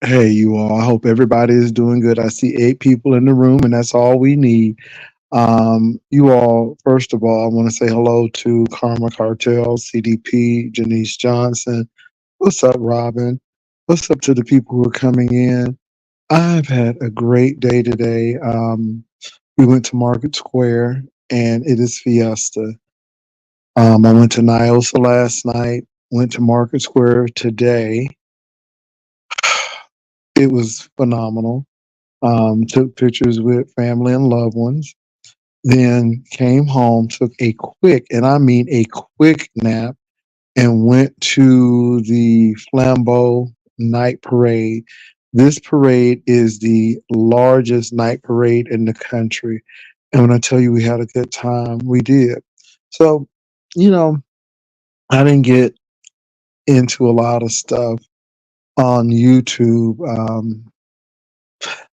Hey, you all. I hope everybody is doing good. I see 8 people in the room, and that's all we need. You all, first of all, I want to say hello to Karma Cartel, CDP, Janice Johnson. What's up, Robin? What's up to the people who are coming in? I've had a great day today. We went to Market Square, and it is Fiesta. I went to Niosa last night, went to Market Square today. It was phenomenal. Took pictures with family and loved ones, then came home, took a quick, and I mean a quick nap, and went to the Flambeau Night Parade. This parade is the largest night parade in the country. And when I tell you we had a good time, we did. So, you know, I didn't get into a lot of stuff on YouTube.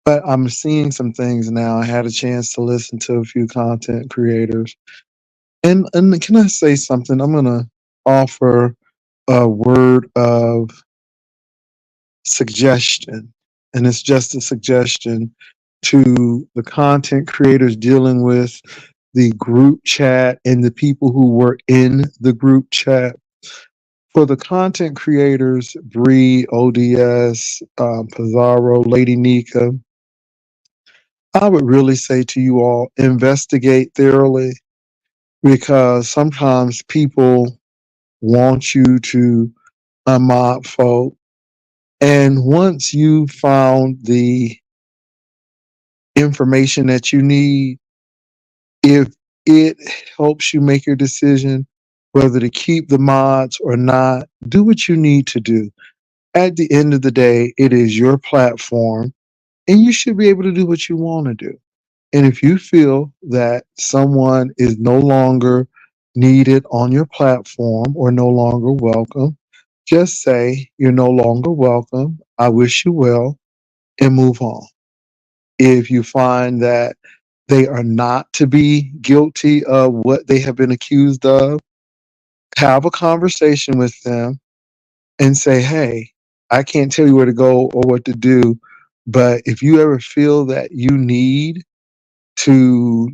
But I'm seeing some things now. I had a chance to listen to a few content creators. And can I say something? I'm gonna offer a word of suggestion. And it's just a suggestion to the content creators dealing with the group chat and the people who were in the group chat. For the content creators, Bree, ODS, Pizarro, Lady Nika, I would really say to you all, investigate thoroughly, because sometimes people want you to unmod folk. And once you found the information that you need, if it helps you make your decision whether to keep the mods or not, do what you need to do. At the end of the day, it is your platform, and you should be able to do what you want to do. And if you feel that someone is no longer needed on your platform or no longer welcome, just say you're no longer welcome. I wish you well, and move on. If you find that they are not to be guilty of what they have been accused of, have a conversation with them and say, hey, I can't tell you where to go or what to do, but if you ever feel that you need to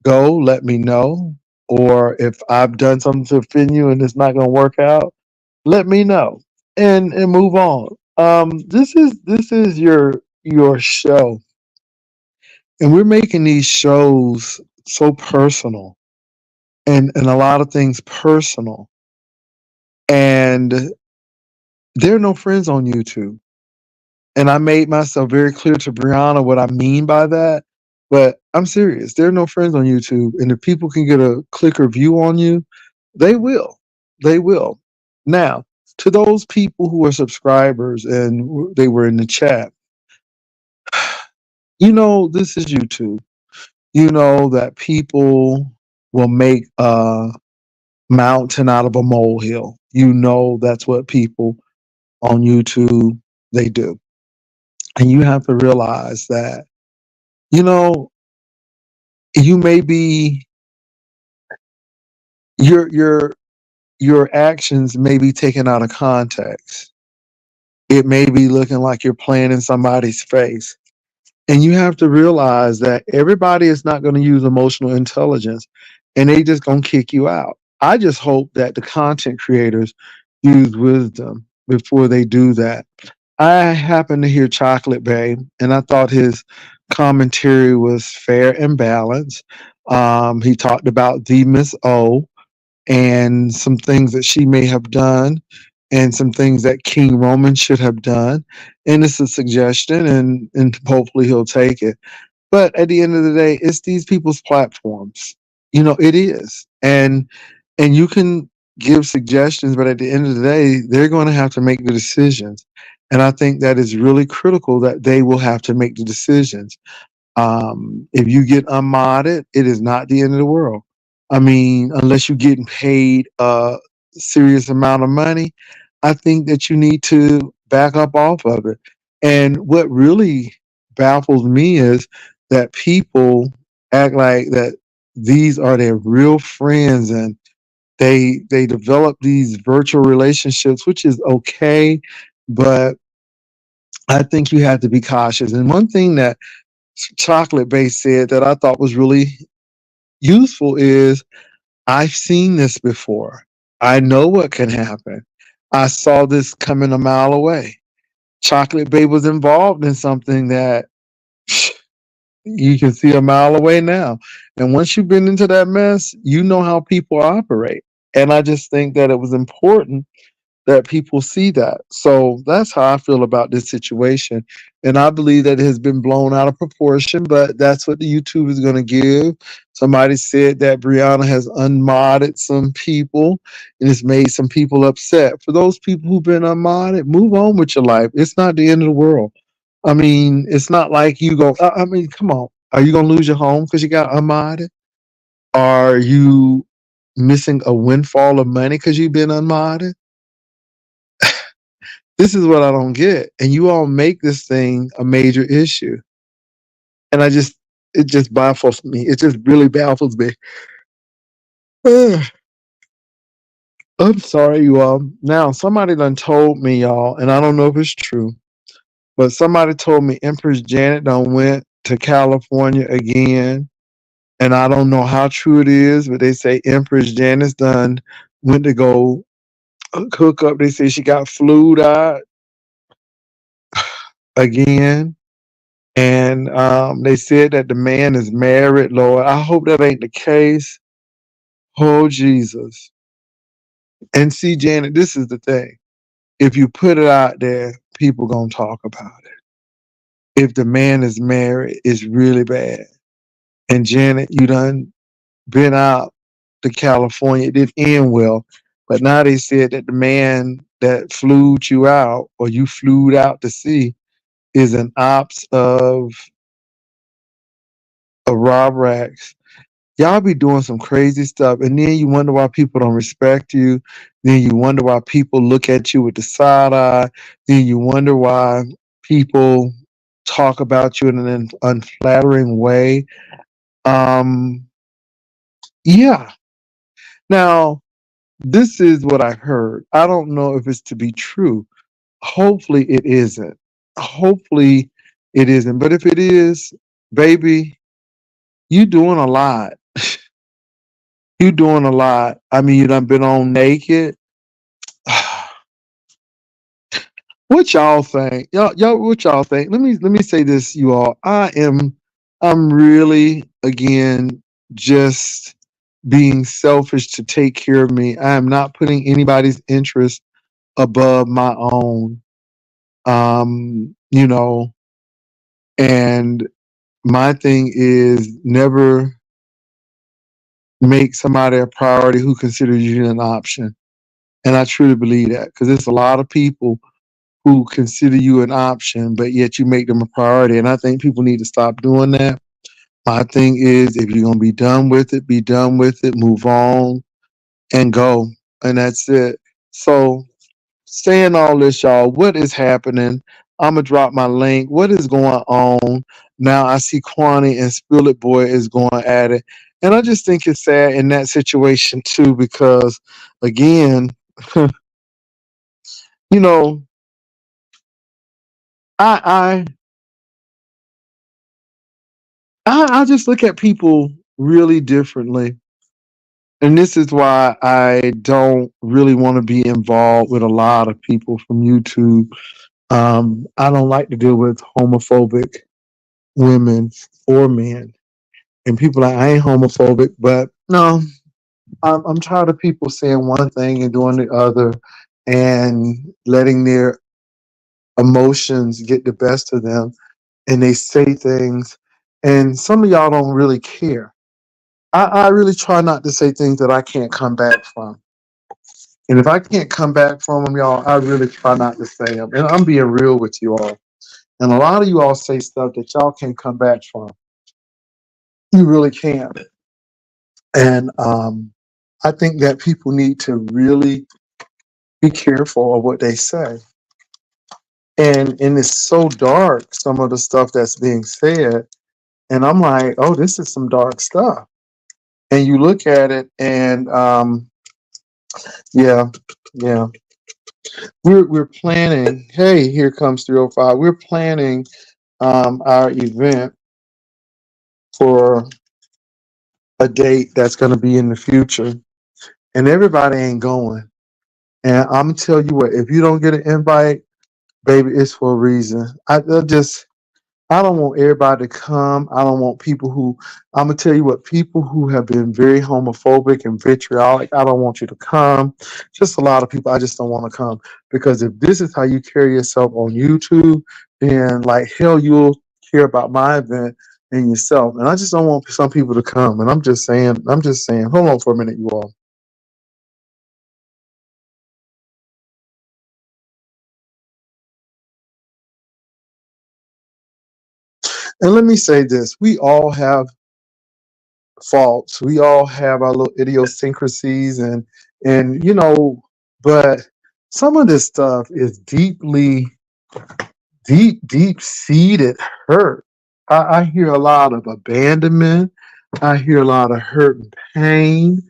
go, let me know. Or if I've done something to offend you and it's not going to work out, let me know, and move on. This is your show, and we're making these shows so personal, and a lot of things personal, and there are no friends on YouTube. And I made myself very clear to Brianna what I mean by that. But I'm serious. There are no friends on YouTube. And if people can get a clicker view on you, they will. They will. Now, to those people who are subscribers and they were in the chat, this is YouTube. You know that people will make a mountain out of a molehill. You know that's what people on YouTube they do. And you have to realize that, you know, you may be your your actions may be taken out of context. It may be looking like you're playing in somebody's face. And you have to realize that everybody is not going to use emotional intelligence, and they just going to kick you out. I just hope that the content creators use wisdom before they do that. I happened to hear Chocolate Bay, and I thought his commentary was fair and balanced. He talked about the Miss O and some things that she may have done, and some things that King Roman should have done. And it's a suggestion, and hopefully he'll take it. But at the end of the day, it's these people's platforms. It is. And you can give suggestions, but at the end of the day, they're going to have to make the decisions. And I think that is really critical that they will have to make the decisions. If you get unmodded, it is not the end of the world. I mean, unless you're getting paid a serious amount of money, I think that you need to back up off of it. And what really baffles me is that people act like that these are their real friends, and they develop these virtual relationships, which is okay, but I think you have to be cautious. And one thing that Chocolate Base said that I thought was really useful is I've seen this before. I know what can happen. I saw this coming a mile away. Chocolate Bay was involved in something that you can see a mile away now. And once you've been into that mess, you know how people operate. And I just think that it was important that people see that. So that's how I feel about this situation. And I believe that it has been blown out of proportion, but that's what the YouTube is going to give. Somebody said that Brianna has unmodded some people and it's made some people upset. For those people who've been unmodded, move on with your life. It's not the end of the world. I mean, it's not like you go, I mean, come on. Are you going to lose your home because you got unmodded? Are you missing a windfall of money because you've been unmodded? This is what I don't get. And you all make this thing a major issue. And it just baffles me. It just really baffles me. I'm sorry, you all. Now, somebody done told me, y'all, and I don't know if it's true, but somebody told me Empress Janet done went to California again. And I don't know how true it is, but they say Empress Janet's done went to go hook up. They say she got flued out again. And they said that the man is married. Lord, I hope that ain't the case. Oh, Jesus. And see, Janet, this is the thing. If you put it out there, people going to talk about it. If the man is married, it's really bad. And Janet, you done been out to California. It didn't end well. But now they said that the man that flew you out or you flew out to sea is an ops of Rob Rax. Y'all be doing some crazy stuff, and then you wonder why people don't respect you. Then you wonder why people look at you with the side eye. Then you wonder why people talk about you in an unflattering way. Um, yeah. Now, this is what I heard. I don't know if it's to be true. Hopefully, it isn't. Hopefully, it isn't. But if it is, baby, you doing a lot. You doing a lot. I mean, you done been on naked. What y'all think? Y'all, what y'all think? Let me say this, you all. I'm really again just being selfish to take care of me. I am not putting anybody's interest above my own. You know, and my thing is never make somebody a priority who considers you an option. And I truly believe that because there's a lot of people who consider you an option, but yet you make them a priority. And I think people need to stop doing that. My thing is, if you're going to be done with it, be done with it, move on and go. And that's it. So, saying all this, y'all, what is happening? I'm going to drop my link. What is going on? Now I see Kwani and Spill It Boy is going at it. And I just think it's sad in that situation too, because again, you know, I I just look at people really differently. And this is why I don't really want to be involved with a lot of people from YouTube. I don't like to deal with homophobic women or men. And people like, I ain't homophobic, but no, I'm tired of people saying one thing and doing the other and letting their emotions get the best of them. And they say things, and some of y'all don't really care. I really try not to say things that I can't come back from. And if I can't come back from them, y'all, I really try not to say them. And I'm being real with you all. And a lot of you all say stuff that y'all can't come back from. You really can't. And I think that people need to really be careful of what they say. And it's so dark, some of the stuff that's being said. And I'm like, oh, this is some dark stuff. And you look at it and yeah, yeah. We're planning. Hey, here comes 305. We're planning our event for a date that's going to be in the future, and everybody ain't going. And I'm gonna tell you what, if you don't get an invite, baby, it's for a reason. I don't want everybody to come. I don't want people who, I'm gonna tell you what, people who have been very homophobic and vitriolic, I don't want you to come. Just a lot of people, I just don't want to come, because if this is how you carry yourself on YouTube, then like hell, you'll care about my event and yourself. And I just don't want some people to come. And I'm just saying, hold on for a minute, you all. And let me say this, we all have faults. We all have our little idiosyncrasies, and but some of this stuff is deep seated hurt. I hear a lot of abandonment. I hear a lot of hurt and pain,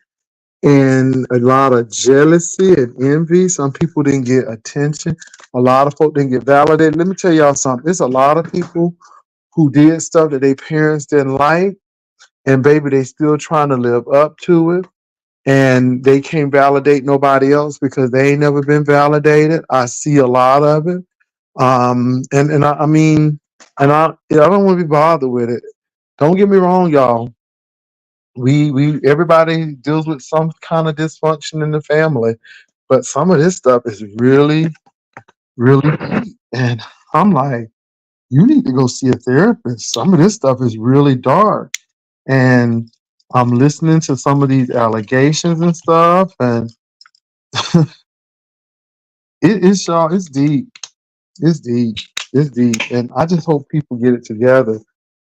and a lot of jealousy and envy. Some people didn't get attention. A lot of folk didn't get validated. Let me tell y'all something. There's a lot of people who did stuff that their parents didn't like, and baby, they still trying to live up to it, and they can't validate nobody else because they ain't never been validated. I see a lot of it. I mean, I don't want to be bothered with it. Don't get me wrong, y'all. We everybody deals with some kind of dysfunction in the family, but some of this stuff is really deep. And I'm like, you need to go see a therapist. Some of this stuff is really dark. And I'm listening to some of these allegations and stuff, and it's y'all, it's deep. It's deep. It's deep. And I just hope people get it together,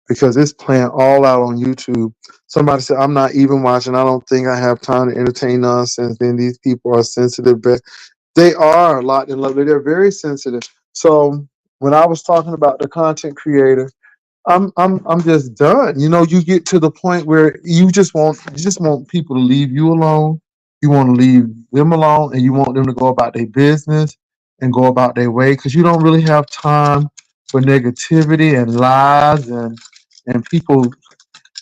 because it's playing all out on YouTube. Somebody said, I'm not even watching. I don't think I have time to entertain nonsense. Then these people are sensitive, but they are locked in love. They're very sensitive. So when I was talking about the content creator, I'm just done. You get to the point where you just want people to leave you alone. You want to leave them alone, and you want them to go about their business and go about their way, because you don't really have time for negativity and lies and people.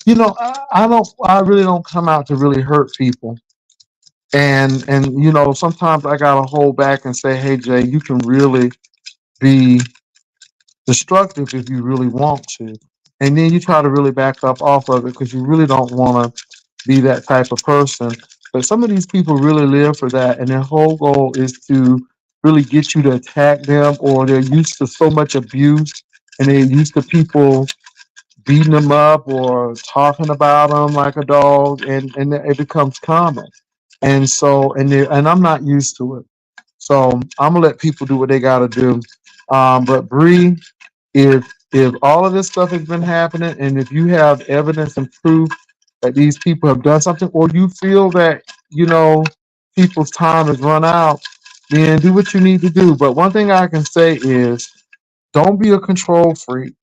I really don't come out to really hurt people. And sometimes I gotta hold back and say, hey Jay, you can really be destructive if you really want to. And then you try to really back up off of it, because you really don't want to be that type of person. But some of these people really live for that, and their whole goal is to really get you to attack them, or they're used to so much abuse, and they're used to people beating them up or talking about them like a dog, and it becomes common. And I'm not used to it. So I'm gonna let people do what they gotta do. But Bree, if all of this stuff has been happening, and if you have evidence and proof that these people have done something, or you feel that people's time has run out, then do what you need to do. But one thing I can say is, don't be a control freak.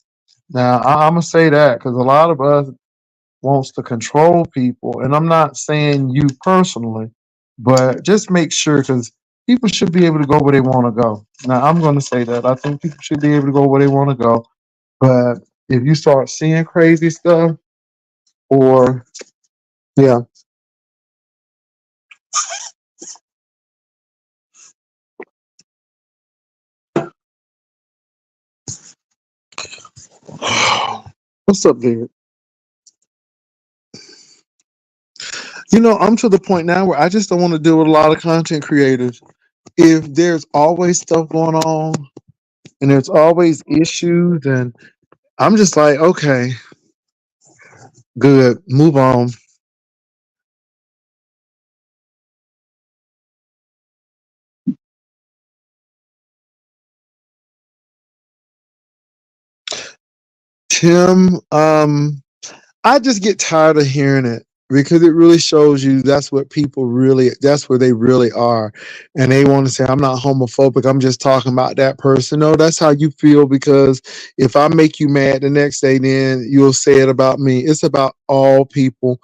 Now I'm gonna say that, because a lot of us wants to control people, and I'm not saying you personally, but just make sure, because people should be able to go where they want to go. Now I'm gonna say that I think people should be able to go where they want to go, but if you start seeing crazy stuff, or yeah, what's up, David? I'm to the point now where I just don't want to deal with a lot of content creators. If there's always stuff going on, and there's always issues, and I'm just like, okay, good, move on. Tim, I just get tired of hearing it, because it really shows you that's where they really are. And they want to say, I'm not homophobic, I'm just talking about that person. No, that's how you feel, because if I make you mad the next day, then you'll say it about me. It's about all people.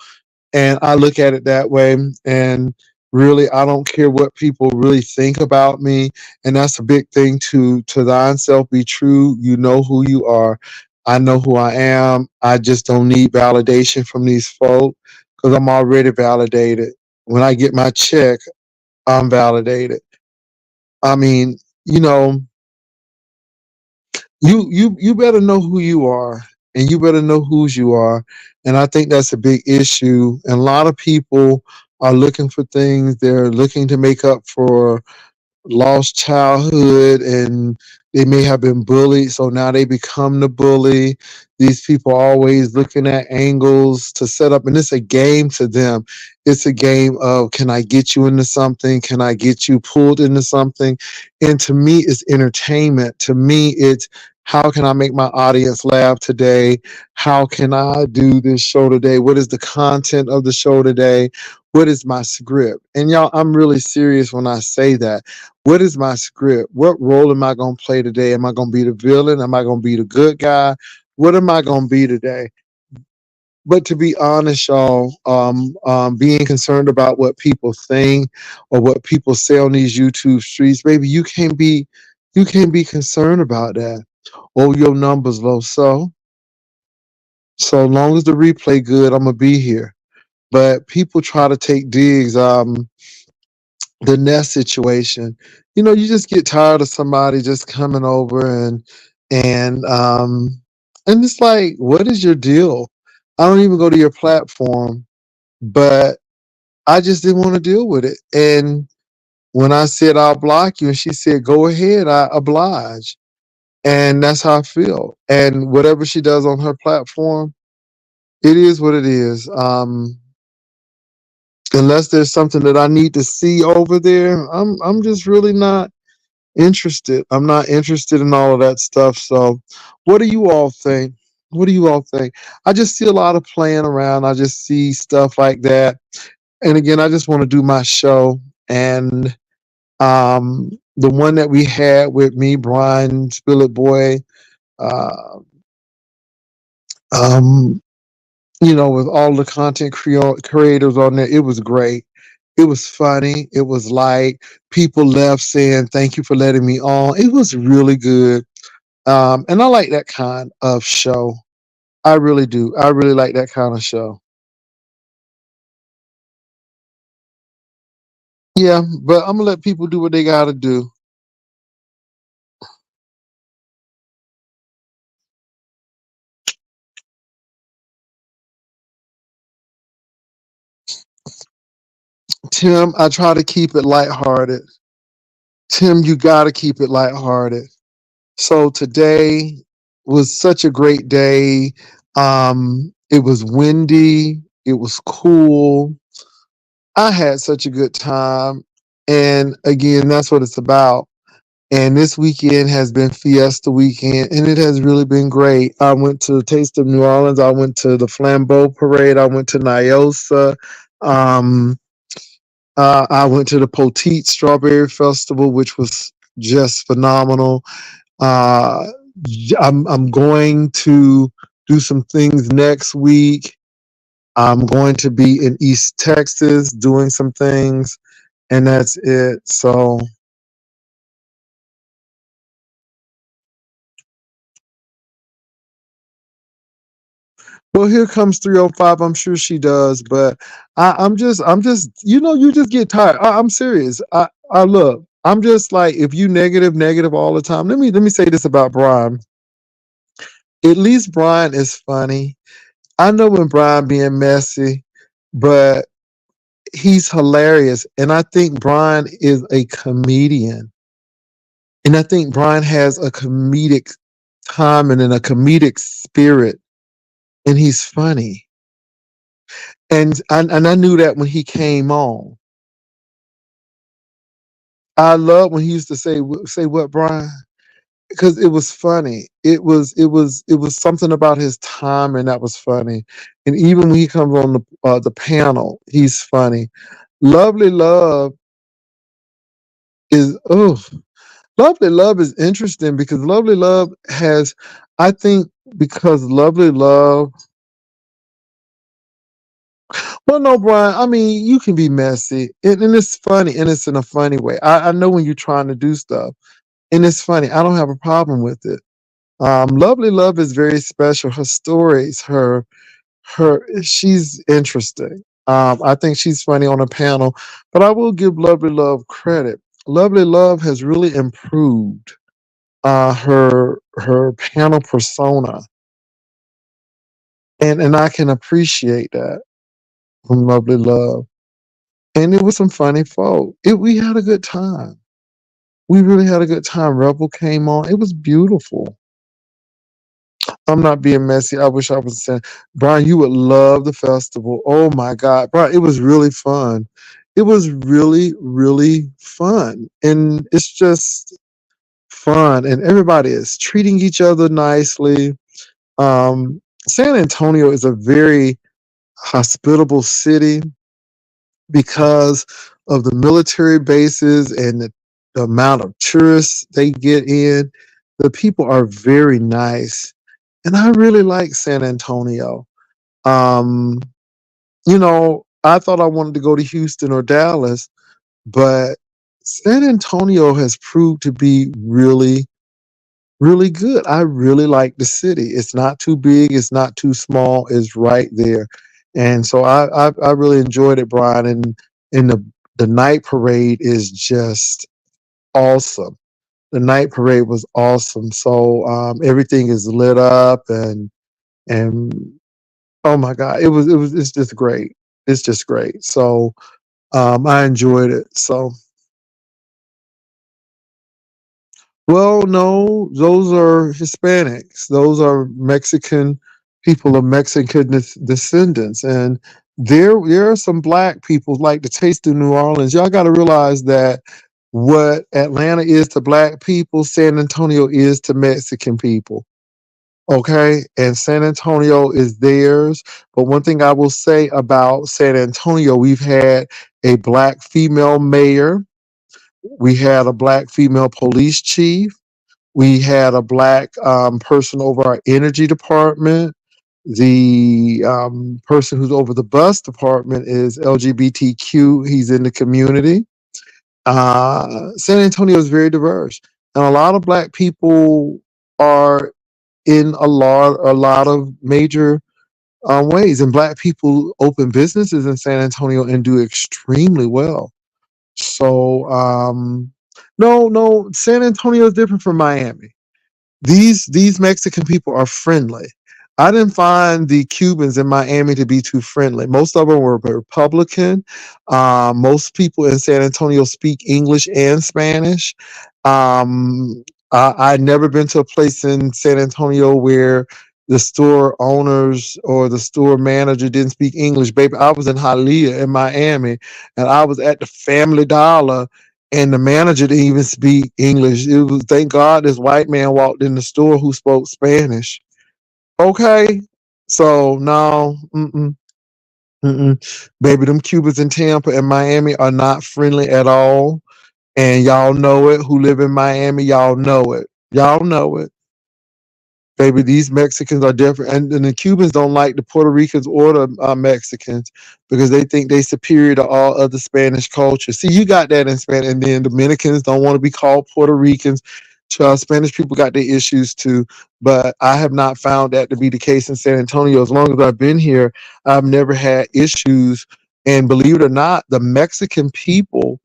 And I look at it that way. And Really, I don't care what people really think about me. And that's a big thing, to thine self be true. You know who you are. I know who I am. I just don't need validation from these folk because I'm already validated. When I get my check, I'm validated. I mean, you know, you better know who you are, and you better know whose you are. And I think that's a big issue. And a lot of people are looking for things. They're looking to make up for lost childhood, and they may have been bullied, so now they become the bully. These people are always looking at angles to set up, and it's a game to them. It's a game of, can I get you into something, can I get you pulled into something? And to me, it's entertainment. To me, it's, how can I make my audience laugh today? How can I do this show today? What is the content of the show today? What is my script? And y'all, I'm really serious when I say that. What is my script? What role am I going to play today? Am I going to be the villain? Am I going to be the good guy? What am I going to be today? But to be honest, y'all, being concerned about what people think or what people say on these YouTube streets, baby, you can't be concerned about that. Oh, your numbers low. So long as the replay good, I'm gonna be here. But people try to take digs. The nest situation. You just get tired of somebody just coming over and it's like, what is your deal? I don't even go to your platform, but I just didn't want to deal with it. And when I said I'll block you, and she said, go ahead, I oblige. And that's how I feel. And whatever she does on her platform, it is what it is. Unless there's something that I need to see over there, I'm just really not interested. I'm not interested in all of that stuff. So, what do you all think? What do you all think? I just see a lot of playing around. I just see stuff like that. And again, I just want to do my show. And the one that we had with me, Brian Spillet Boy, uh, um, with all the content creators on there, it was great. It was funny. It was light. People left saying, thank you for letting me on. It was really good. And I like that kind of show. I really do. I really like that kind of show. Yeah, but I'm gonna let people do what they gotta do. Tim, I try to keep it lighthearted. Tim, you gotta keep it lighthearted. So today was such a great day. It was windy. It was cool. I had such a good time. And again, that's what it's about. And this weekend has been Fiesta weekend, and it has really been great. I went to the Taste of New Orleans. I went to the Flambeau Parade. I went to Nyosa. Um, I went to the Poteet Strawberry Festival, which was just phenomenal. Uh, I'm going to do some things next week. I'm going to be in East Texas doing some things, and that's it. So, well, here comes 305. I'm sure she does, but I'm just, you just get tired. I'm serious. I look. I'm just like, if you negative all the time. Let me say this about Brian. At least Brian is funny. I know when Brian being messy, but he's hilarious. And I think Brian is a comedian. And I think Brian has a comedic timing and a comedic spirit. And he's funny. And I knew that when he came on. I love when he used to say what, Brian? Because it was funny. It was something about his time, and that was funny. And even when he comes on the panel, he's funny. Lovely Love is Lovely Love is interesting because Lovely Love has, I think, because Lovely Love, Well, no, Brian. I mean, you can be messy, and it's funny, and it's in a funny way. I know when you're trying to do stuff, and it's funny. I don't have a problem with it. Lovely Love is very special. Her stories, she's interesting. I think she's funny on a panel, but I will give Lovely Love credit. Lovely Love has really improved her panel persona, and I can appreciate that from Lovely Love. And it was some funny folk. We had a good time. We really had a good time. Rebel came on. It was beautiful. I'm not being messy. I wish I was saying, Brian, you would love the festival. Oh my God, Brian, it was really fun. It was really, really fun. And it's just fun. And everybody is treating each other nicely. San Antonio is a very hospitable city because of the military bases and the amount of tourists they get in. The people are very nice. And I really like San Antonio. Um, I thought I wanted to go to Houston or Dallas, but San Antonio has proved to be really, really good. I really like the city. It's not too big, it's not too small, it's right there. And so I really enjoyed it, Brian. And the night parade is just awesome. The night parade was awesome. So everything is lit up and oh my God, it's just great. It's just great. So I enjoyed it. So well, no, those are Hispanics. Those are Mexican people of Mexican descendants, and there are some black people like the Taste of New Orleans. Y'all got to realize that what Atlanta is to black people, San Antonio is to Mexican people. Okay, and San Antonio is theirs. But one thing I will say about San Antonio, we've had a black female mayor, we had a black female police chief, we had a black person over our energy department. The person who's over the bus department is LGBTQ. He's in the community. San Antonio is very diverse, and a lot of black people are in a lot of major ways. And black people open businesses in San Antonio and do extremely well. So no, no, San Antonio is different from Miami. These Mexican people are friendly. I didn't find the Cubans in Miami to be too friendly. Most of them were Republican. Most people in San Antonio speak English and Spanish. I'd never been to a place in San Antonio where the store owners or the store manager didn't speak English. Baby, I was in Hialeah in Miami, and I was at the Family Dollar, and the manager didn't even speak English. It was thank God this white man walked in the store who spoke Spanish. Okay, so no, baby, them Cubans in Tampa and Miami are not friendly at all, and y'all know it. Who live in Miami, y'all know it. Y'all know it. Baby, these Mexicans are different, and the Cubans don't like the Puerto Ricans or the Mexicans because they think they superior to all other Spanish cultures. See, you got that in Spanish, and then Dominicans don't want to be called Puerto Ricans. Spanish people got their issues too, but I have not found that to be the case in San Antonio. As long as I've been here, I've never had issues. And believe it or not, the Mexican people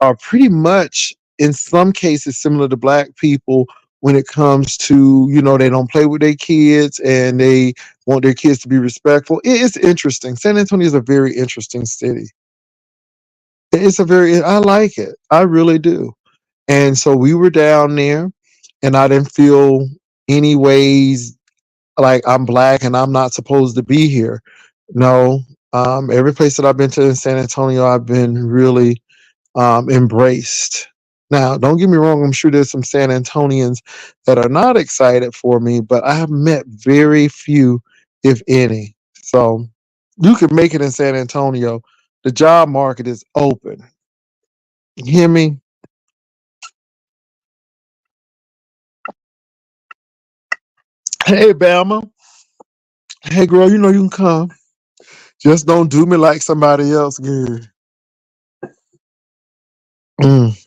are pretty much in some cases similar to black people when it comes to they don't play with their kids and they want their kids to be respectful. It's interesting. San Antonio is a very interesting city. I like it. I really do. And so we were down there, and I didn't feel any ways like I'm black and I'm not supposed to be here. No. Every place that I've been to in San Antonio, I've been really embraced. Now, don't get me wrong, I'm sure there's some San Antonians that are not excited for me, but I have met very few, if any. So you can make it in San Antonio. The job market is open. You hear me? Hey, Bama. Hey, girl, you know you can come. Just don't do me like somebody else, girl. Mm.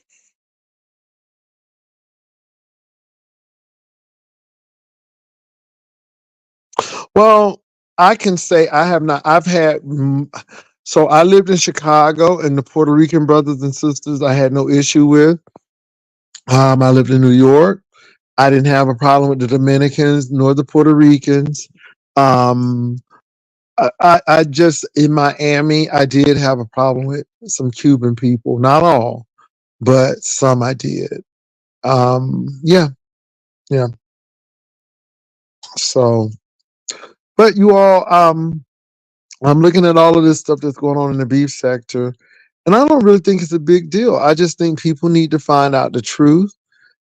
Well, I can say I have not. I've had. So I lived in Chicago, and the Puerto Rican brothers and sisters I had no issue with. I lived in New York. I didn't have a problem with the Dominicans nor the Puerto Ricans. Um, I just in Miami, I did have a problem with some Cuban people. Not all, but some I did. Yeah, yeah. So, but you all, I'm looking at all of this stuff that's going on in the beef sector, and I don't really think it's a big deal. I just think people need to find out the truth.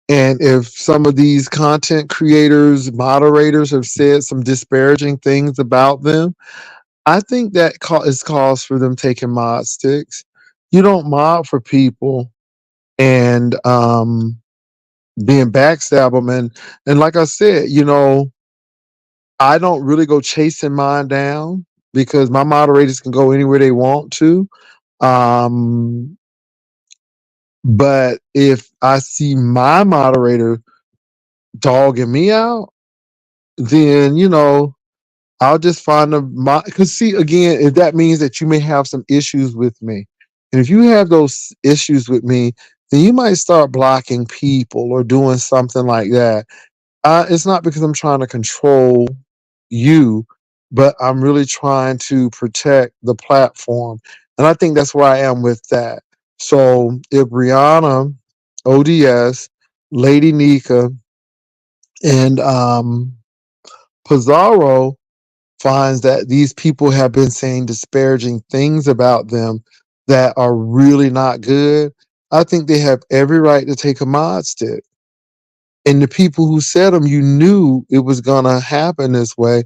And if some of these content creators, moderators have said some disparaging things about them, I think that is cause for them taking mod sticks. You don't mod for people and being backstab them. And like I said, I don't really go chasing mine down because my moderators can go anywhere they want to. Um, but if I see my moderator dogging me out, then I'll just find because see again, if that means that you may have some issues with me, and if you have those issues with me, then you might start blocking people or doing something like that. It's not because I'm trying to control you, but I'm really trying to protect the platform, and I think that's where I am with that. So if Brianna, ODS, Lady Nika, and Pizarro finds that these people have been saying disparaging things about them that are really not good, I think they have every right to take a mod stick. And the people who said them, you knew it was going to happen this way.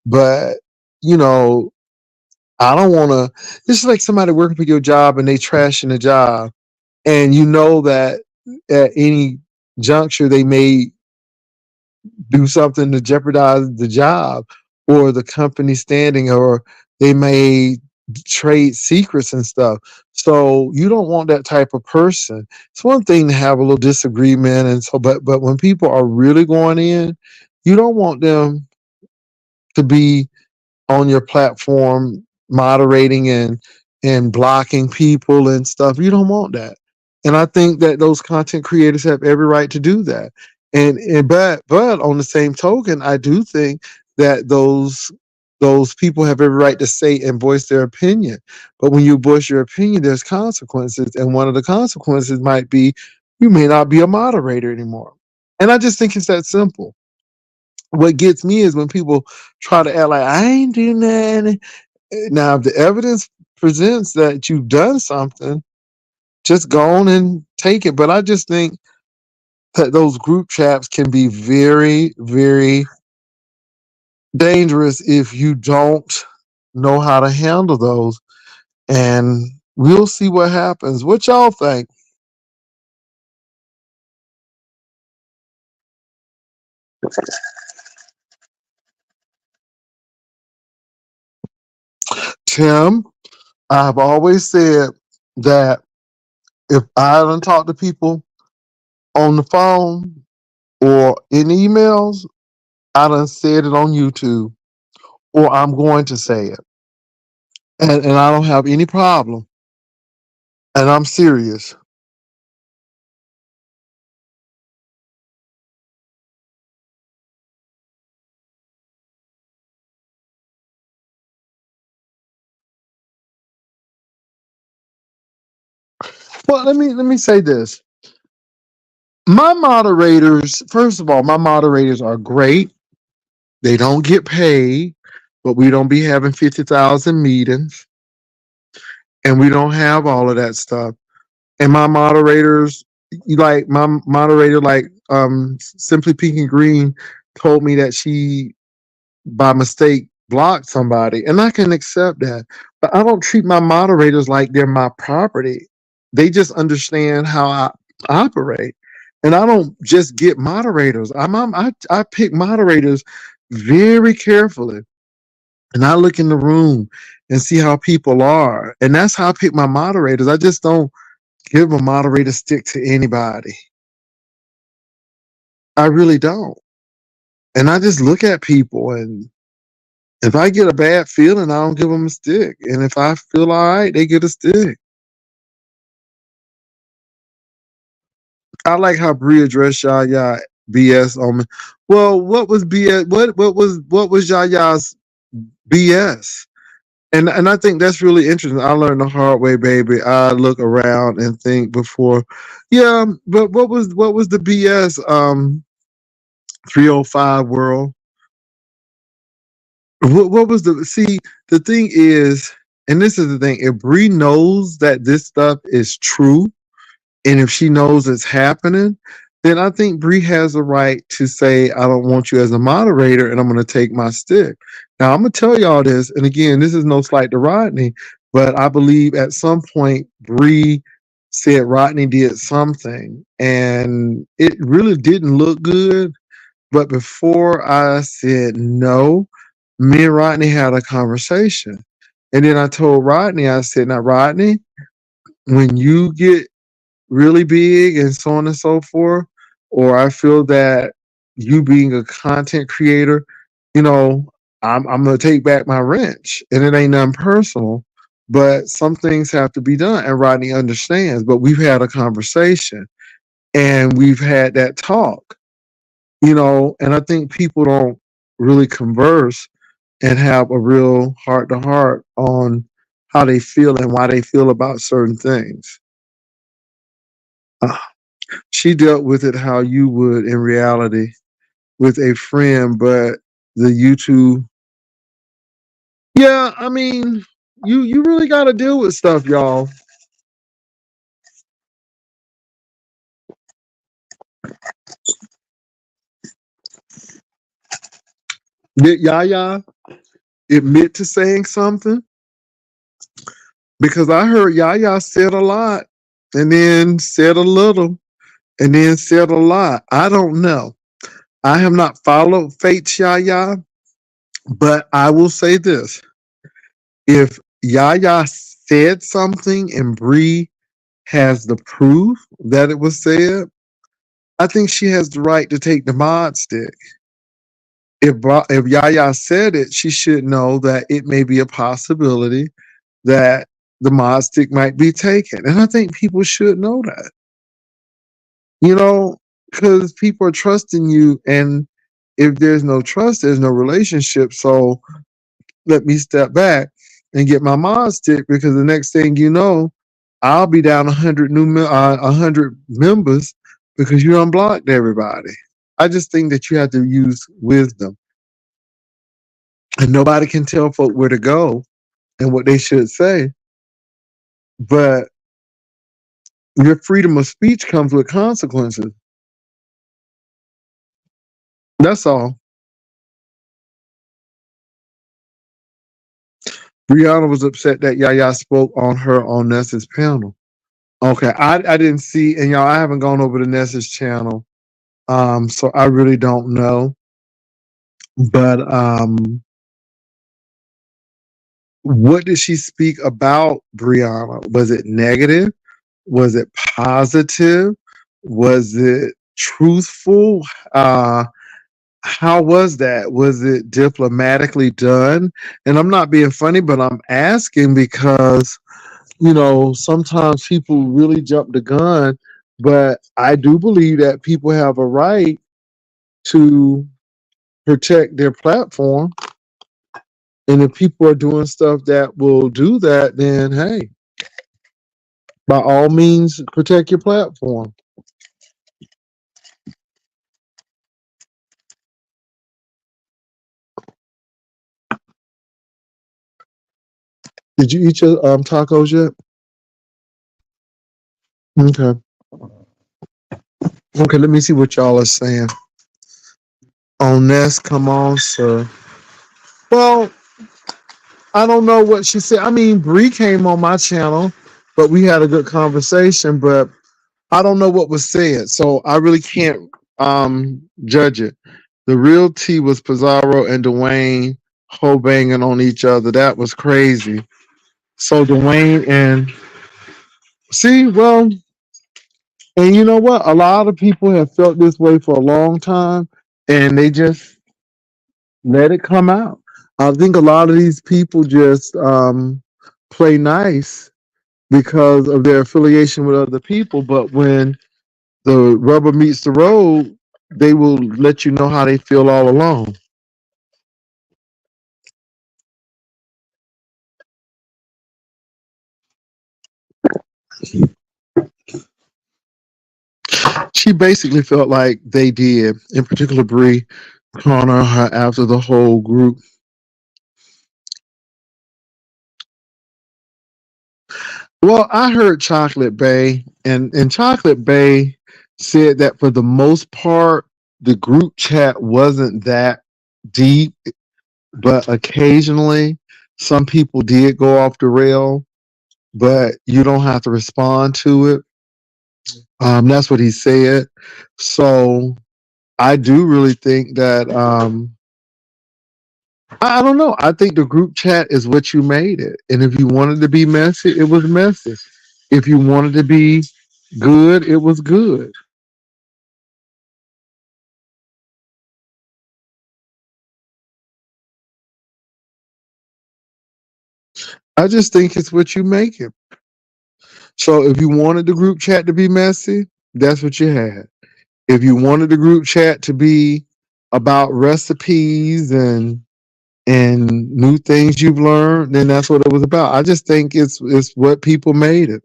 But, you know, I don't want to. It's like somebody working for your job and they trashing the job. And you know that at any juncture they may do something to jeopardize the job or the company standing, or they may trade secrets and stuff. So you don't want that type of person. It's one thing to have a little disagreement and so, but when people are really going in, you don't want them to be on your platform moderating and blocking people and stuff. You don't want that. And I think that those content creators have every right to do that. And but on the same token, I do think that those people have every right to say and voice their opinion. But when you voice your opinion, there's consequences. And one of the consequences might be you may not be a moderator anymore. And I just think it's that simple. What gets me is when people try to act like I ain't doing that. Now, if the evidence presents that you've done something, just go on and take it. But I just think that those group chats can be very, very dangerous if you don't know how to handle those. And we'll see what happens. What y'all think? Tim, I've always said that if I don't talk to people on the phone or in emails, I done said it on YouTube or I'm going to say it. And I don't have any problem. And I'm serious. Well, let me say this. My moderators, first of all, my moderators are great. They don't get paid, but we don't be having 50,000 meetings and we don't have all of that stuff. And my moderators, like my moderator, like Simply Pink and Green told me that she by mistake blocked somebody, and I can accept that. But I don't treat my moderators like they're my property. They just understand how I operate, and I don't just get moderators. I pick moderators very carefully, and I look in the room. and see how people are. And that's how I pick my moderators. I just don't give a moderator stick to anybody. I really don't. And I just look at people, and if I get a bad feeling, I don't give them a stick. And if I feel all right, they get a stick. I like how Bree addressed Yaya BS on me. Well, what was BS? What was Yaya's BS? And I think that's really interesting. I learned the hard way, baby. I look around and think before. Yeah, but what was the BS? 305 world. What was the see? The thing is, and this is the thing. If Bree knows that this stuff is true, and if she knows it's happening, then I think Bree has a right to say, I don't want you as a moderator and I'm going to take my stick. Now, I'm going to tell y'all this. And again, this is no slight to Rodney, but I believe at some point Bree said Rodney did something and it really didn't look good. But before I said no, me and Rodney had a conversation. And then I told Rodney, I said, now, Rodney, when you get really big and so on and so forth, or I feel that you being a content creator, you know, I'm gonna take back my wrench, and it ain't nothing personal, but some things have to be done, and Rodney understands. But we've had a conversation, and we've had that talk, and I think people don't really converse and have a real heart to heart on how they feel and why they feel about certain things. Uh, She dealt with it how you would in reality with a friend, but the YouTube, yeah, I mean, you really got to deal with stuff, y'all. Did Yaya admit to saying something? Because I heard Yaya said a lot and then said a little and then said a lot. I don't know. I have not followed Fate's Yaya, but I will say this. If Yaya said something and Bree has the proof that it was said, I think she has the right to take the mod stick. If Yaya said it, she should know that it may be a possibility that the mod stick might be taken. And I think people should know that, because people are trusting you. And if there's no trust, there's no relationship. So let me step back and get my mod stick, because the next thing you know, I'll be down 100 members because you unblocked everybody. I just think that you have to use wisdom, and nobody can tell folk where to go and what they should say. But your freedom of speech comes with consequences. That's all. Brianna was upset that Yaya spoke on Ness's panel. Okay, I didn't see, and y'all, I haven't gone over to Ness's channel, so I really don't know. But what did she speak about, Brianna? Was it negative? Was it positive? Was it truthful? How was that? Was it diplomatically done? And I'm not being funny, but I'm asking because, sometimes people really jump the gun. But I do believe that people have a right to protect their platform. And if people are doing stuff that will do that, then hey, by all means, protect your platform. Did you eat your tacos yet? Okay. Okay, let me see what y'all are saying. On Nest, come on, sir. Well, I don't know what she said. I mean, Bree came on my channel, but we had a good conversation, but I don't know what was said. So I really can't judge it. The real tea was Pizarro and Dwayne hoe banging on each other. That was crazy. So Dwayne and see, well, and you know what? A lot of people have felt this way for a long time, and they just let it come out. I think a lot of these people just play nice because of their affiliation with other people, but when the rubber meets the road, they will let you know how they feel all along. She basically felt like they did, in particular Bree, corner her after the whole group. Well, I heard Chocolate Bay, and Chocolate Bay said that for the most part, the group chat wasn't that deep, but occasionally some people did go off the rail, but you don't have to respond to it. That's what he said. So I do really think that I don't know. I think the group chat is what you made it. And if you wanted to be messy, it was messy. If you wanted to be good, it was good. I just think it's what you make it. So if you wanted the group chat to be messy, that's what you had. If you wanted the group chat to be about recipes and new things you've learned, then that's what it was about. I just think it's what people made it.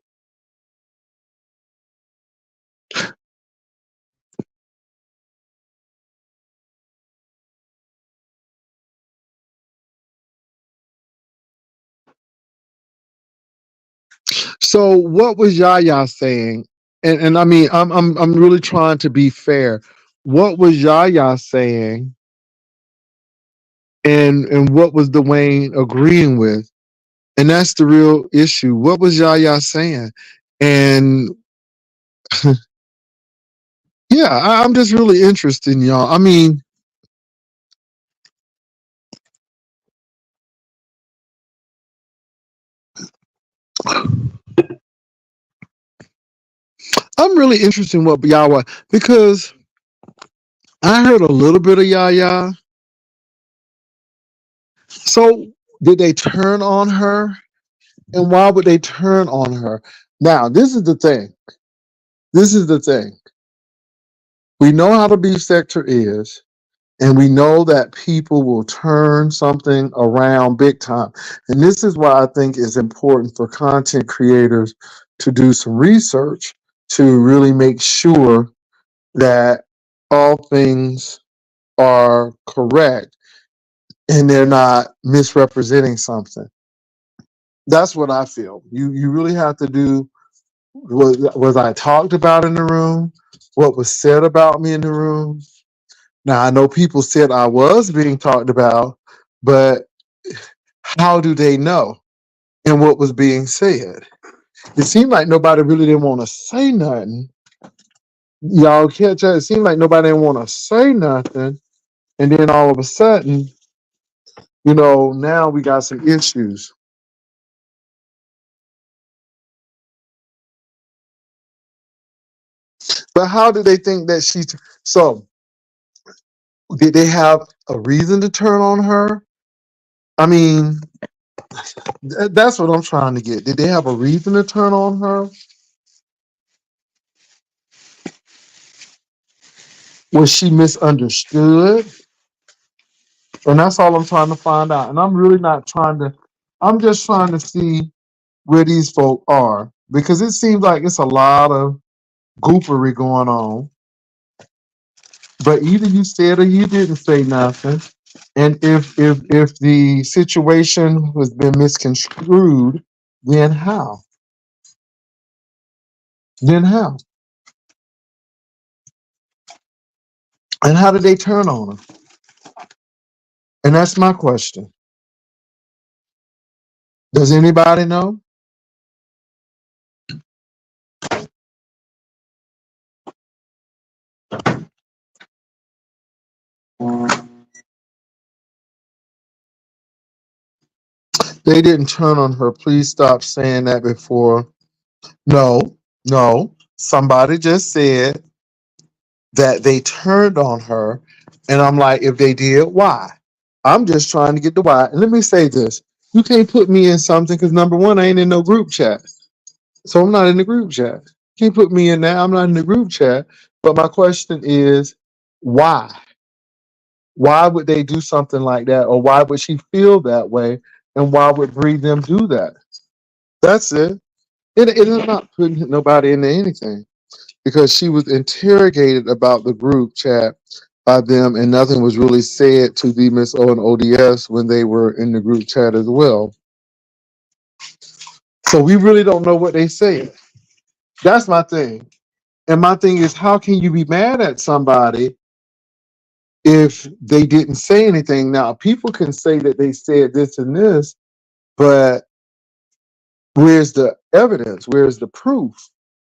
So what was Yaya saying? And I mean, I'm really trying to be fair. What was Yaya saying, and what was Dwayne agreeing with? And that's the real issue. What was Yaya saying? And yeah, I'm just really interested in y'all. I mean, I'm really interested in what Yaya, because I heard a little bit of Yaya. So did they turn on her? And why would they turn on her? Now, this is the thing. This is the thing. We know how the beef sector is, and we know that people will turn something around big time. And this is why I think it's important for content creators to do some research to really make sure that all things are correct and they're not misrepresenting something. That's what I feel. You really have to do was I talked about in the room, what was said about me in the room. Now I know people said I was being talked about, but how do they know? And what was being said? It seemed like nobody really didn't want to say nothing. Y'all catch that? It seemed like nobody didn't want to say nothing. And then all of a sudden, now we got some issues. But how did they think that she's so? Did they have a reason to turn on her? I mean, that's what I'm trying to get. Did they have a reason to turn on her? Was she misunderstood? And that's all I'm trying to find out. And I'm really not trying to, I'm just trying to see where these folk are, because it seems like it's a lot of goopery going on. But either you said or you didn't say nothing. And if the situation has been misconstrued, then how? Then how? And how did they turn on her? And that's my question. Does anybody know? They didn't turn on her. Please stop saying that before. No, no. Somebody just said that they turned on her. And I'm like, if they did, why? I'm just trying to get the why. And let me say this. You can't put me in something because number one, I ain't in no group chat. So I'm not in the group chat. You can't put me in that. I'm not in the group chat. But my question is, why? Why would they do something like that? Or why would she feel that way? And why would Bree them do that? That's it. It is not putting nobody into anything because she was interrogated about the group chat by them, and nothing was really said to the Miss O and ODS when they were in the group chat as well. So we really don't know what they said. That's my thing. And my thing is, how can you be mad at somebody if they didn't say anything? Now, people can say that they said this and this, but where's the evidence? Where's the proof?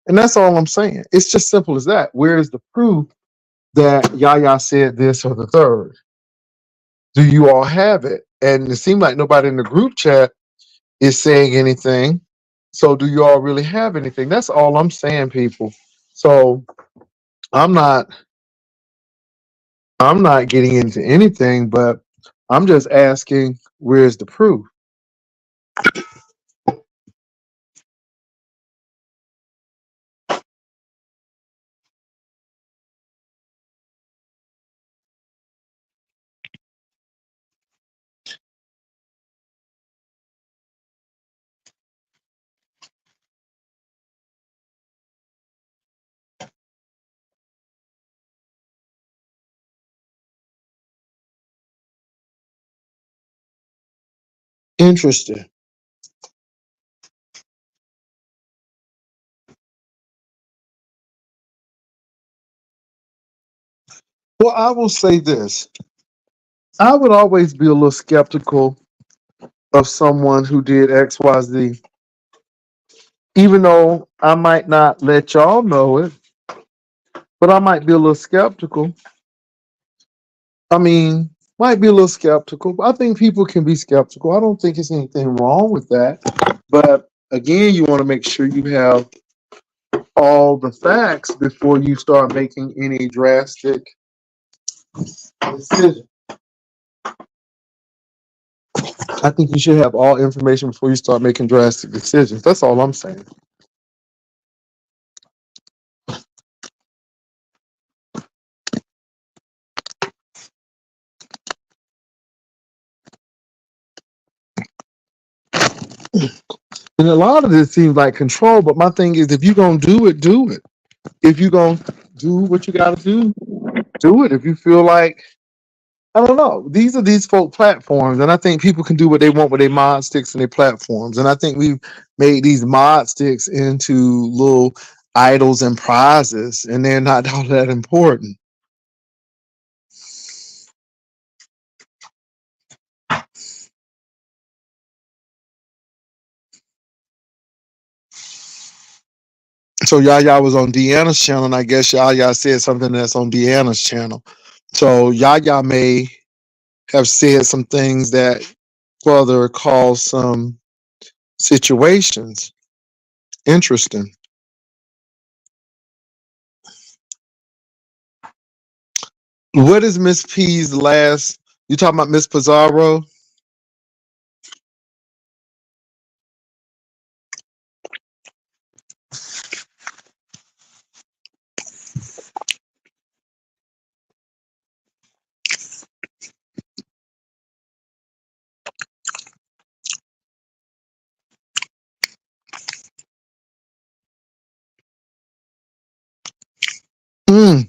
And that's all I'm saying. It's just simple as that. Where's the proof that Yaya said this or the third? Do you all have it? And it seemed like nobody in the group chat is saying anything. So do you all really have anything? That's all I'm saying, people. So I'm not I'm not getting into anything, but I'm just asking where's the proof? Interesting. Well, I will say this. I would always be a little skeptical of someone who did XYZ, even though I might not let y'all know it, but I might be a little skeptical. I mean, might be a little skeptical, but I think people can be skeptical. I don't think there's anything wrong with that. But again, you want to make sure you have all the facts before you start making any drastic decision. I think you should have all information before you start making drastic decisions. That's all I'm saying. And a lot of this seems like control, but my thing is if you're gonna do it, do it. If you're gonna do what you gotta do it. If you feel like I don't know. These are these folk platforms, and I think people can do what they want with their mod sticks and their platforms. And I think we've made these mod sticks into little idols and prizes, and they're not all that important. So Yaya was on Deanna's channel, and I guess Yaya said something that's on Deanna's channel. So Yaya may have said some things that further caused some situations. Interesting. What is Miss P's last? You talking about Miss Pizarro? Hmm.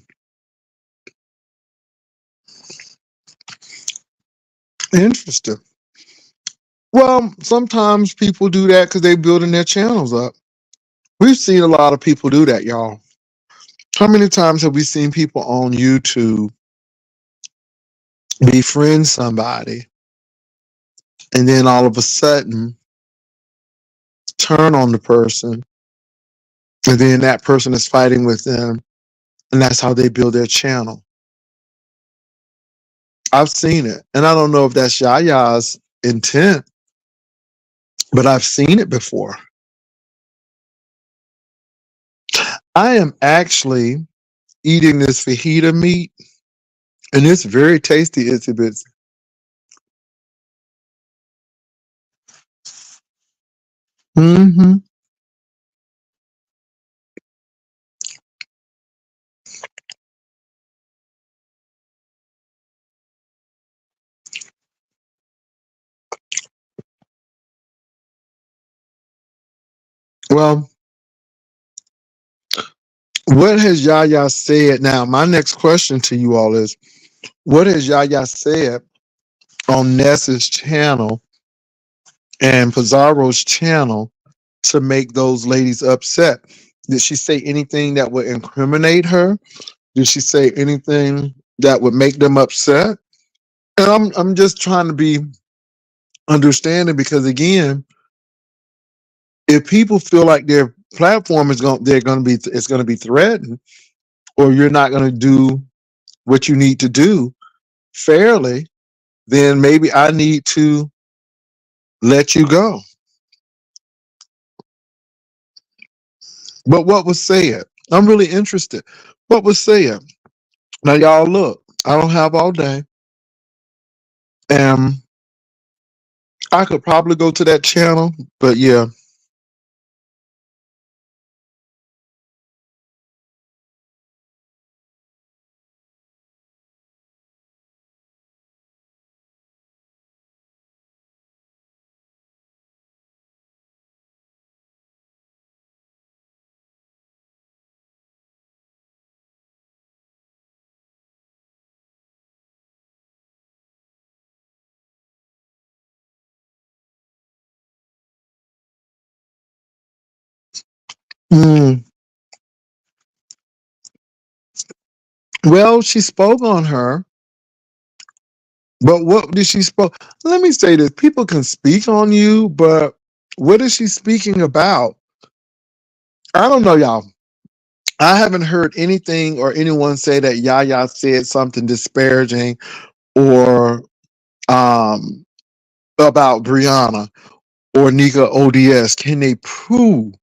Interesting. Well, sometimes people do that because they're building their channels up. We've seen a lot of people do that, y'all. How many times have we seen people on YouTube befriend somebody and then all of a sudden turn on the person and then that person is fighting with them and that's how they build their channel? I've seen it. And I don't know if that's Yaya's intent, but I've seen it before. I am actually eating this fajita meat, and it's very tasty. It's a bit. Mm-hmm. Well, what has Yaya said? Now, my next question to you all is, what has Yaya said on Ness's channel and Pizarro's channel to make those ladies upset? Did she say anything that would incriminate her? Did she say anything that would make them upset? And I'm just trying to be understanding, because again, if people feel like their platform is going, they're going to be, it's going to be threatened, or you're not going to do what you need to do fairly, then maybe I need to let you go. But what was said? I'm really interested. What was said? Now, y'all, look, I don't have all day, and I could probably go to that channel, but yeah. Mm. Well, she spoke on her, but what did she spoke? Let me say this: people can speak on you, but what is she speaking about? I don't know, y'all. I haven't heard anything or anyone say that Yaya said something disparaging or um about Brianna or Nika ODS. Can they prove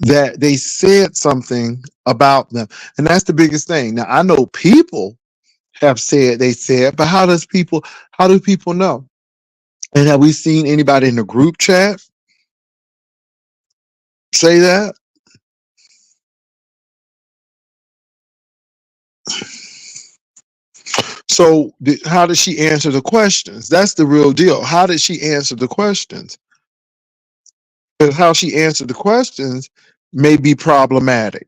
that they said something about them? And that's the biggest thing. Now I know people have said they said, but how do people know? And have we seen anybody in the group chat say that? So how did she answer the questions? That's the real deal. How did she answer the questions? Because how she answered the questions may be problematic.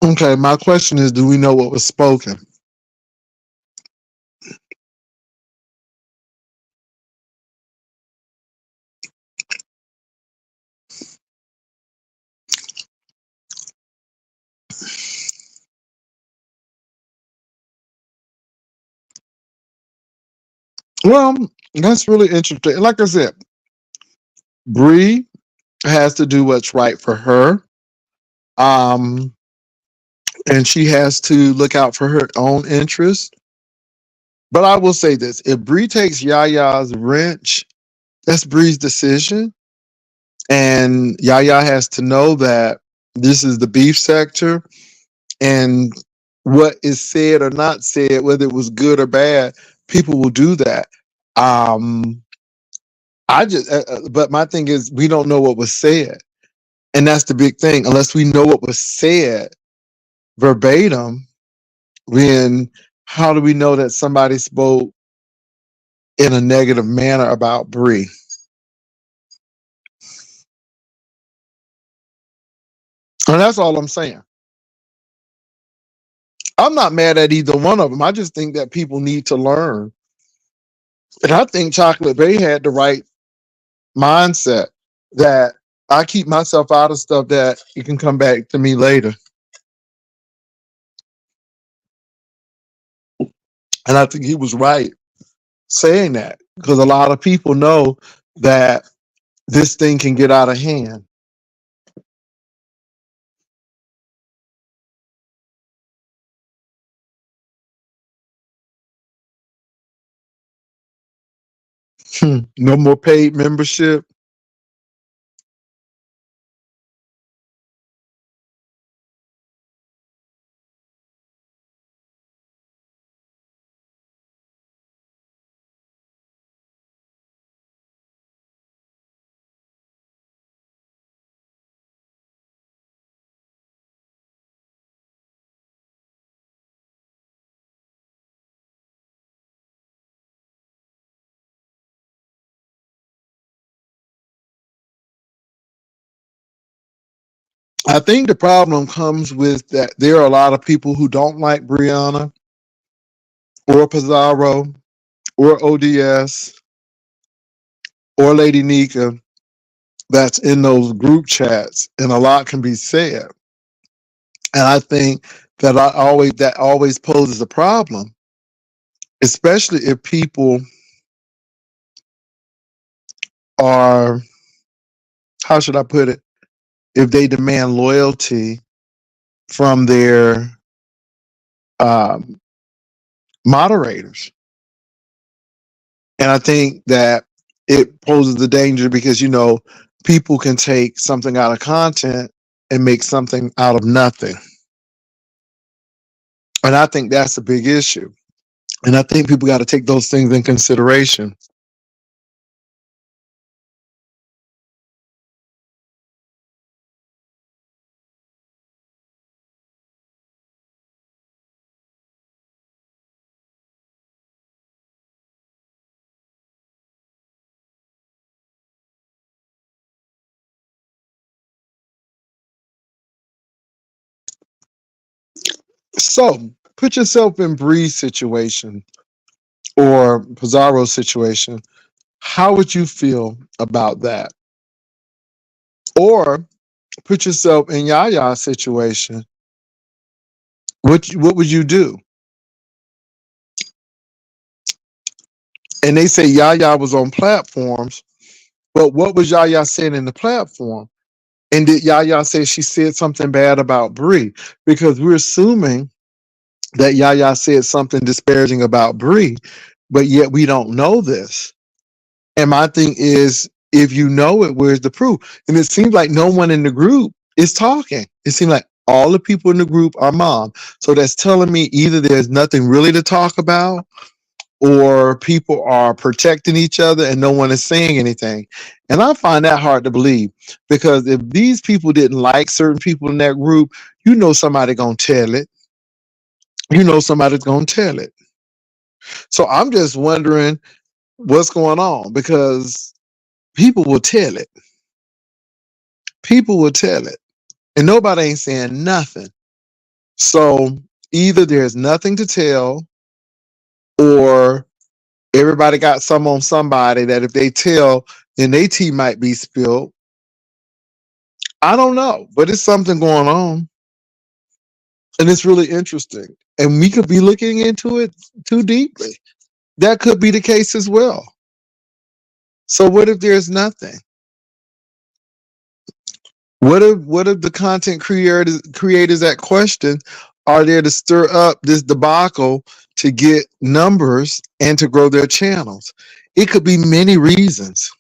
Okay, my question is, do we know what was spoken? Well, that's really interesting. Like I said, Bree has to do what's right for her. Um, and she has to look out for her own interest. But I will say this: if Bree takes Yaya's wrench, that's Bree's decision. And Yaya has to know that this is the beef sector, and what is said or not said, whether it was good or bad, people will do that. Um, but my thing is, we don't know what was said. And that's the big thing. Unless we know what was said verbatim, then how do we know that somebody spoke in a negative manner about Bree? And that's all I'm saying. I'm not mad at either one of them. I just think that people need to learn. And I think Chocolate Bay had the right mindset that I keep myself out of stuff that it can come back to me later. And I think he was right saying that because a lot of people know that this thing can get out of hand. No more paid membership. I think the problem comes with that there are a lot of people who don't like Brianna or Pizarro or ODS or Lady Nika that's in those group chats, and a lot can be said. And I think that always poses a problem, especially if people are, how should I put it, if they demand loyalty from their um, moderators. And I think that it poses a danger because, people can take something out of content and make something out of nothing. And I think that's a big issue. And I think people got to take those things in consideration. So put yourself in Bree's situation or Pizarro's situation. How would you feel about that? Or put yourself in Yaya's situation. What would you do? And they say Yaya was on platforms, but what was Yaya saying in the platform? And did Yaya say she said something bad about Bree? Because we're assuming that Yaya said something disparaging about Bree, but yet we don't know this. And my thing is, if you know it, where's the proof? And it seems like no one in the group is talking. It seems like all the people in the group are mom. So that's telling me either there's nothing really to talk about, or people are protecting each other and no one is saying anything. And I find that hard to believe because if these people didn't like certain people in that group, somebody gonna tell it. Somebody's gonna tell it. So I'm just wondering what's going on because people will tell it. People will tell it. And nobody ain't saying nothing. So either there's nothing to tell or everybody got some on somebody that if they tell, then their tea might be spilled. I don't know, but it's something going on. And it's really interesting. And we could be looking into it too deeply. That could be the case as well. So what if there's nothing? What if the content creators at question are there to stir up this debacle to get numbers and to grow their channels? It could be many reasons.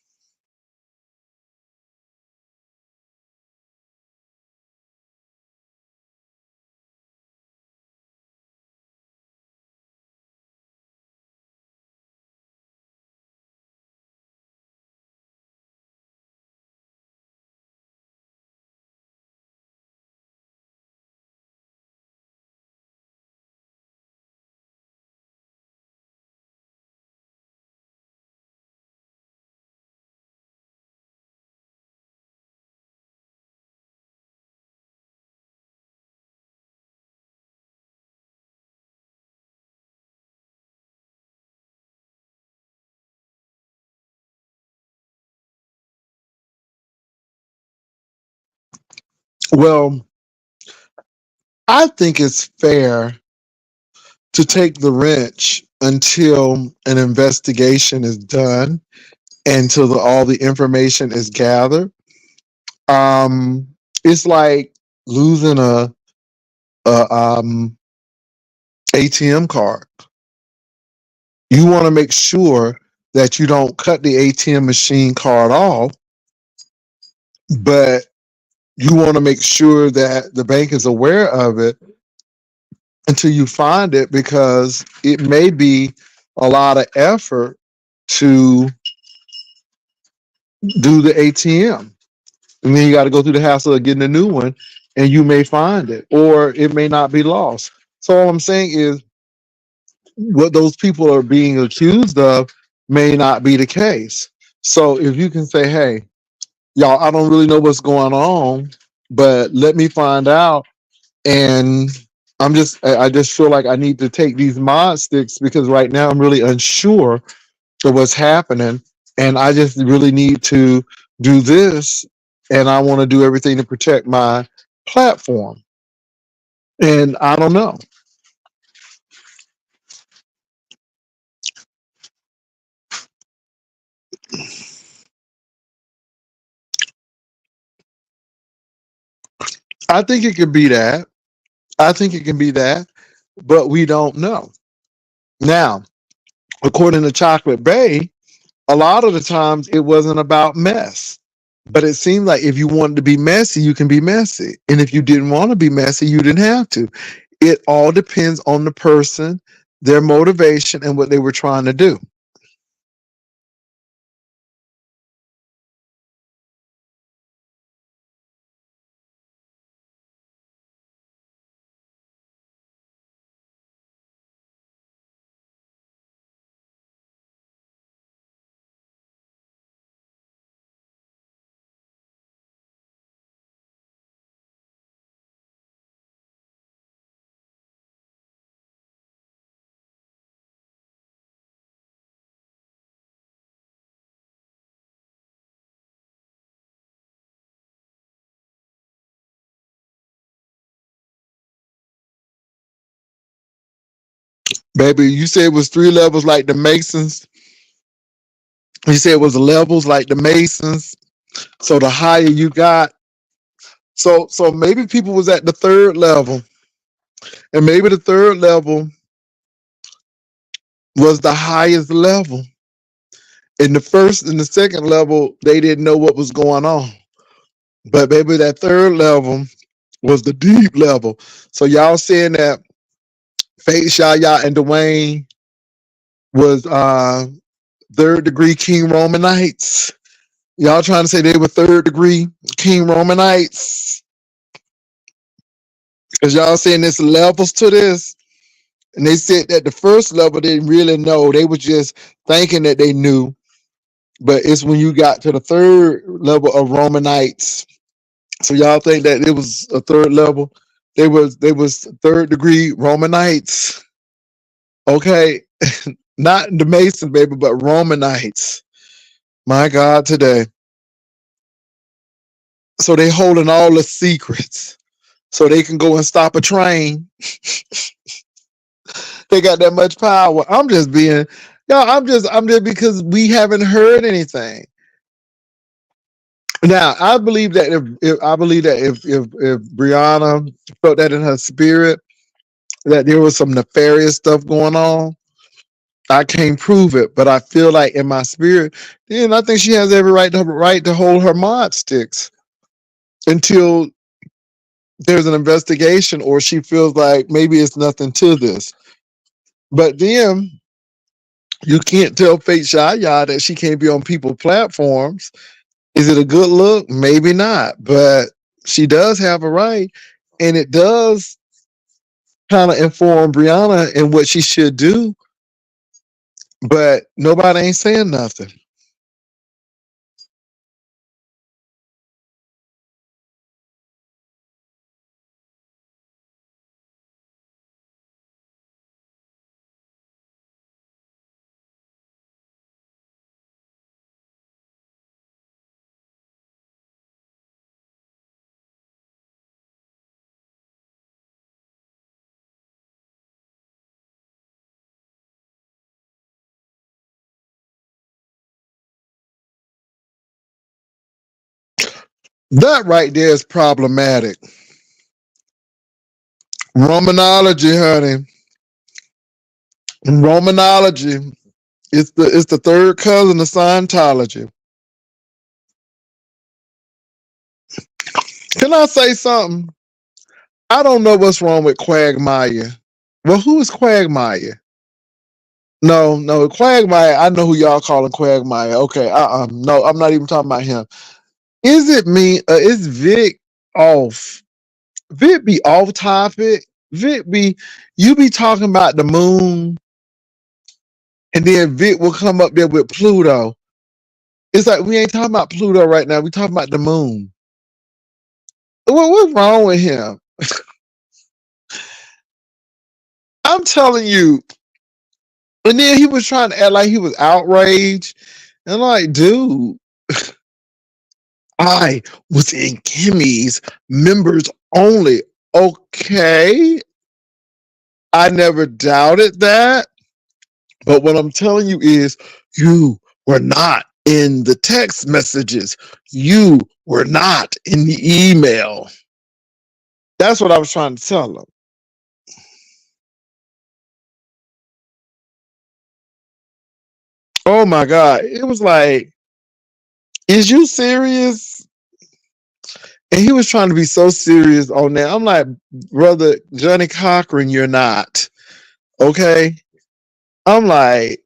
Well, I think it's fair to take the wrench until an investigation is done, until all the information is gathered. Um, it's like losing a ATM card. You want to make sure that you don't cut the ATM machine card off, but you want to make sure that the bank is aware of it until you find it, because it may be a lot of effort to do the ATM. And then you got to go through the hassle of getting a new one, and you may find it, or it may not be lost. So all I'm saying is what those people are being accused of may not be the case. So if you can say, hey, y'all, I don't really know what's going on, but let me find out. And I just feel like I need to take these mod sticks because right now I'm really unsure of what's happening. And I just really need to do this. And I want to do everything to protect my platform. And I don't know. I think it could be that. I think it can be that, but we don't know. Now, according to Chocolate Bay, a lot of the times it wasn't about mess. But it seemed like if you wanted to be messy, you can be messy. And if you didn't want to be messy, you didn't have to. It all depends on the person, their motivation, and what they were trying to do. Baby, you said it was three levels like the Masons. You said it was levels like the Masons. So the higher you got, so maybe people was at the third level, and maybe the third level was the highest level. In the first and the second level, they didn't know what was going on. But maybe that third level was the deep level. So y'all saying that Fate, Shaya, and Dwayne was third degree King Romanites. Y'all trying to say they were third degree King Romanites? Because y'all saying there's levels to this. And they said that the first level they didn't really know. They were just thinking that they knew. But it's when you got to the third level of Romanites. So y'all think that it was a third level? They was third degree Romanites. Okay. Not the Mason, baby, but Romanites. My God, today. So they holding all the secrets. So they can go and stop a train. They got that much power. I'm just being, y'all, I'm just because we haven't heard anything. Now, I believe that if Brianna felt that in her spirit, that there was some nefarious stuff going on, I can't prove it, but I feel like in my spirit, then I think she has every right to hold her mod sticks until there's an investigation or she feels like maybe it's nothing to this. But then you can't tell Fate Shaya that she can't be on people's platforms. Is it a good look? Maybe not, but she does have a right, and it does kind of inform Brianna in what she should do. But nobody ain't saying nothing. That right there is problematic. Romanology, honey. Romanology. It's the third cousin of Scientology. Can I say something? I don't know what's wrong with Quagmire. Well, who is Quagmire? No, Quagmire. I know who y'all calling Quagmire. Okay, no, I'm not even talking about him. Is it me? Is Vic off? Vic be off topic. Vic be you be talking about the moon, and then Vic will come up there with Pluto. It's like we ain't talking about Pluto right now. We talking about the moon. What's wrong with him? I'm telling you. And then he was trying to act like he was outraged. And I'm like, dude, I was in Kimmy's members only. Okay. I never doubted that. But what I'm telling you is you were not in the text messages. You were not in the email. That's what I was trying to tell him. Oh my God. It was like, is you serious? And he was trying to be so serious on that. I'm like, brother Johnny Cochran, you're not. Okay. I'm like,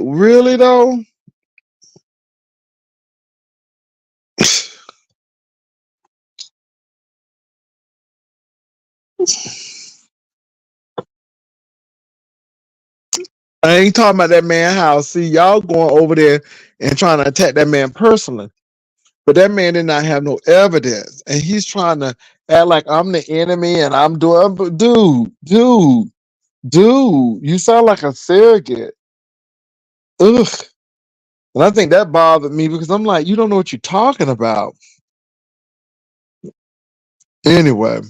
really though? I ain't talking about that man house. See, y'all going over there and trying to attack that man personally. But that man did not have no evidence. And he's trying to act like I'm the enemy and I'm doing, but dude, you sound like a surrogate. Ugh. And I think that bothered me because I'm like, you don't know what you're talking about. Anyway,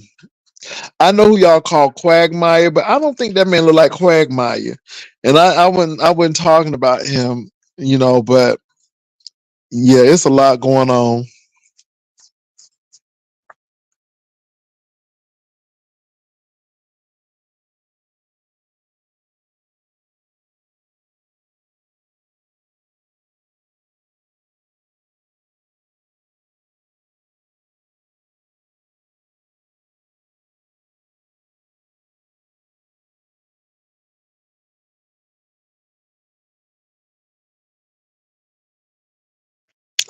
I know who y'all call Quagmire, but I don't think that man look like Quagmire. And I wasn't talking about him, but yeah, it's a lot going on.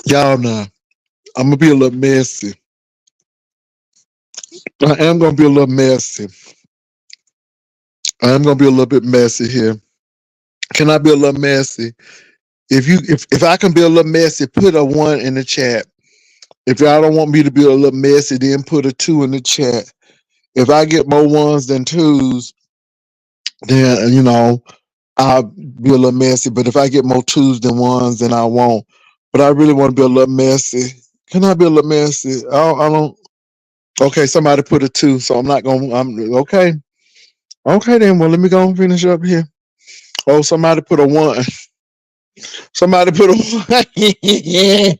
Y'all know I'm gonna be a little messy. I am gonna be a little messy. I am gonna be a little bit messy here. Can I be a little messy? If I can be a little messy, put a 1 in the chat. If y'all don't want me to be a little messy, then put a 2 in the chat. If I get more 1s than 2s, then I'll be a little messy. But if I get more 2s than 1s, then I won't. But I really want to be a little messy. Can I be a little messy? I don't. Okay, somebody put a 2, so I'm not gonna. I'm okay. Okay, then. Well, let me go and finish up here. Oh, somebody put a 1. Somebody put a 1.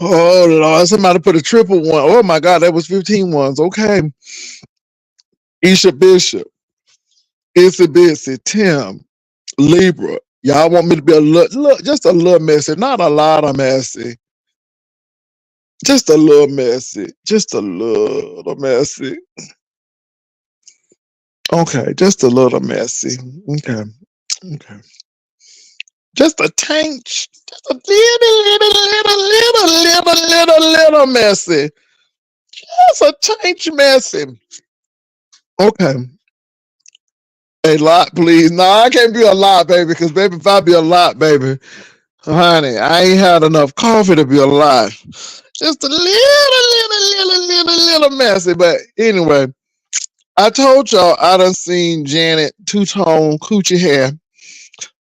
Oh Lord, somebody put a triple 1. Oh my God, that was 15 ones. Okay. Isha Bishop, Issy Bitsy, Tim, Libra. Y'all want me to be a little, just a little messy, not a lot of messy. Just a little messy. Just a little messy. Okay, just a little messy. Okay. Okay. Just a tank, just a little messy. Just a tank messy. Okay. A lot, please. No, I can't be a lot, baby, because baby, if I be a lot, baby, honey, I ain't had enough coffee to be a lot. Just a little messy. But anyway, I told y'all I done seen Janet two-tone coochie hair.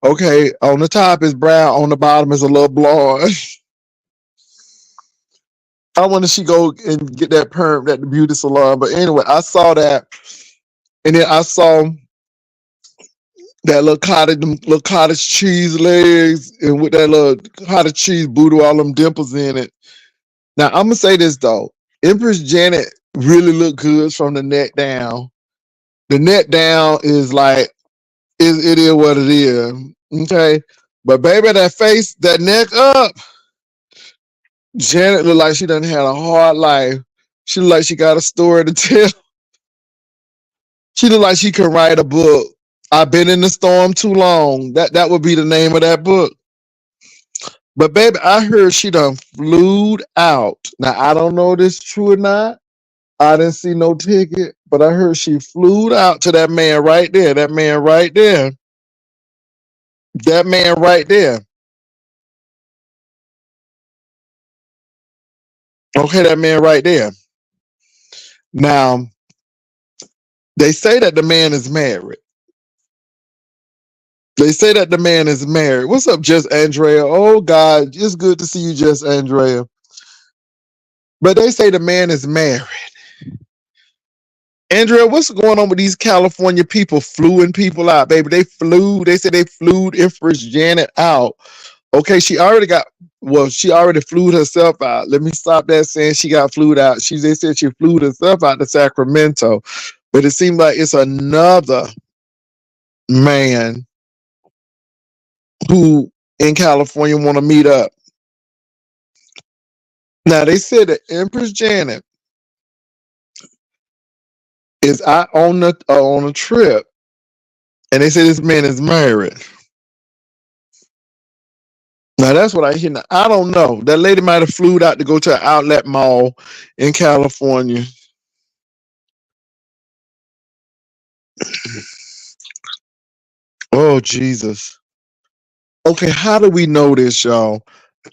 Okay, on the top is brown, on the bottom is a little blonde. I wanted she go and get that perm at the beauty salon. But anyway, I saw that. And then I saw That little cottage cheese legs, and with that little cottage cheese booty, all them dimples in it. Now I'm gonna say this though, Empress Janet really look good from the neck down. The neck down is like it is what it is. Okay, but baby, that face, that neck up, Janet look like she done had a hard life. She look like she got a story to tell. She look like she could write a book. I've been in the storm too long. That would be the name of that book. But baby, I heard she done flew out. Now I don't know if this true or not. I didn't see no ticket, but I heard she flew out to that man right there. That man right there. That man right there. Okay, that man right there. Now, they say that the man is married. They say that the man is married. What's up, Just Andrea? Oh God, it's good to see you, Just Andrea. But they say the man is married. Andrea, what's going on with these California people fluing people out, baby? They said they flew Empress Janet out. Okay, she already flew herself out. Let me stop that saying she got flew out. They said she flew herself out to Sacramento. But it seems like it's another man who in California want to meet up. Now they said that Empress Janet is out on a trip, and they say this man is married. Now that's what I hear. Now, I don't know. That lady might have flew out to go to an outlet mall in California. Oh Jesus. Okay, how do we know this, y'all?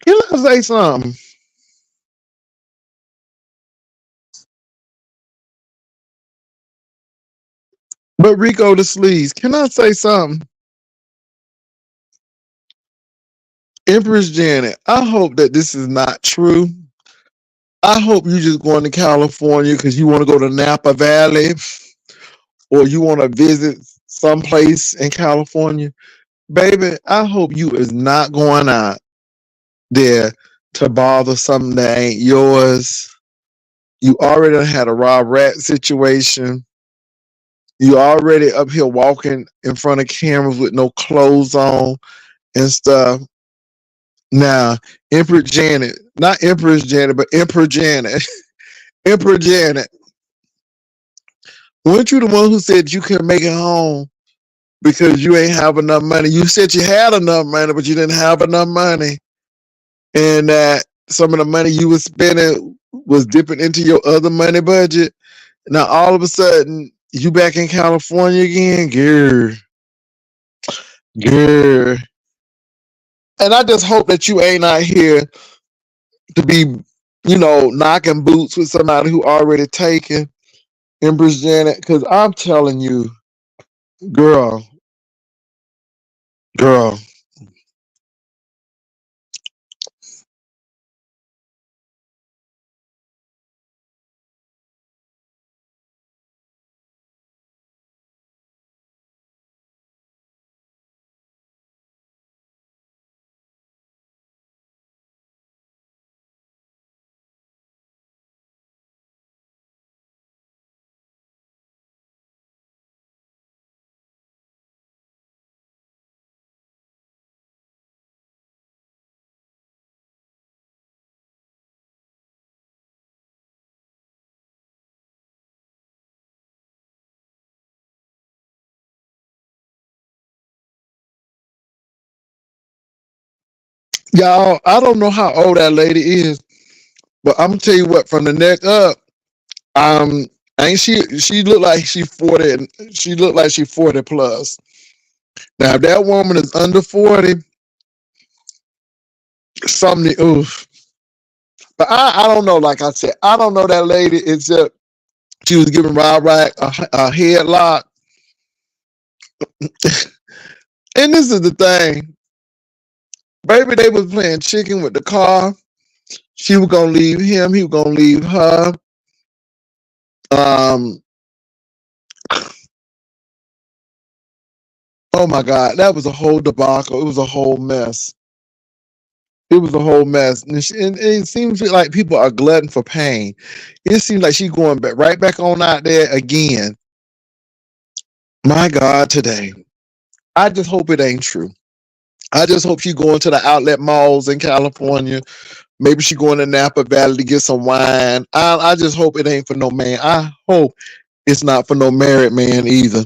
Can I say something? But Rico the sleaze, can I say something? Empress Janet, I hope that this is not true. I hope you just going to California because you want to go to Napa Valley or you want to visit someplace in California. Baby, I hope you is not going out there to bother something that ain't yours. You already had a raw rat situation. You already up here walking in front of cameras with no clothes on and stuff. Now, Empress Janet, not Empress Janet, but Emperor Janet. Emperor Janet, weren't you the one who said you couldn't make it home because you ain't have enough money? You said you had enough money, but you didn't have enough money. And that some of the money you was spending was dipping into your other money budget. Now, all of a sudden, you back in California again? Girl, girl. And I just hope that you ain't out here to be, knocking boots with somebody who already taken Empress Janet. Because I'm telling you, girl, girl. Y'all, I don't know how old that lady is, but I'm gonna tell you what, from the neck up, um, ain't she look like she 40 and she look like she 40 plus. Now if that woman is under 40, something oof. But I don't know, like I said, I don't know that lady except she was giving Rob Rack a headlock. And this is the thing. Baby, they was playing chicken with the car. She was gonna leave him, he was gonna leave her. Um Oh my God, that was a whole debacle. It was a whole mess. It was a whole mess, and it seems like people are glutton for pain. It seems like she's going back right back on out there again. My God, today. I just hope it ain't true. I just hope she going to the outlet malls in California. Maybe she going to Napa Valley to get some wine. I just hope it ain't for no man. I hope it's not for no married man either.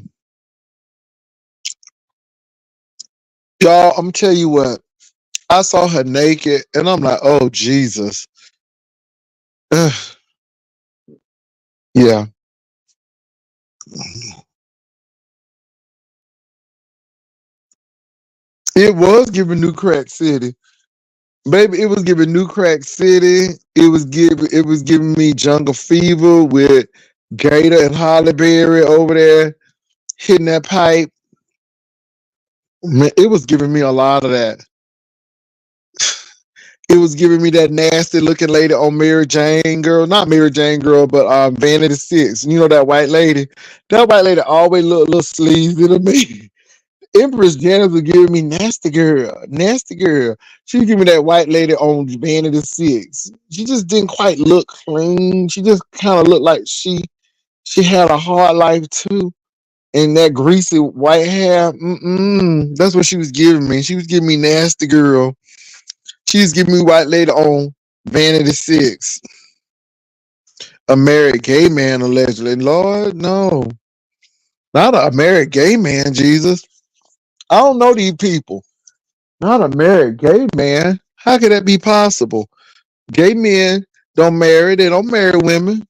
Y'all, I'm tell you what. I saw her naked, and I'm like, oh Jesus. Ugh, yeah, it was giving New Crack City. Baby, it was giving New Crack City. It was giving me Jungle Fever with Gator and Holly Berry over there hitting that pipe. Man, it was giving me a lot of that. It was giving me that nasty looking lady on Mary Jane girl, not Mary Jane girl, but Vanity Six. You know that white lady. That white lady always looked a little sleazy to me. Empress Janet was giving me nasty girl, nasty girl. She was giving me that white lady on Vanity Six. She just didn't quite look clean. She just kind of looked like she had a hard life too. And that greasy white hair, that's what she was giving me. She was giving me nasty girl. She was giving me white lady on Vanity Six. A married gay man allegedly. Lord, no. Not a married gay man, Jesus. I don't know these people. Not a married gay man. How could that be possible? Gay men don't marry. They don't marry women.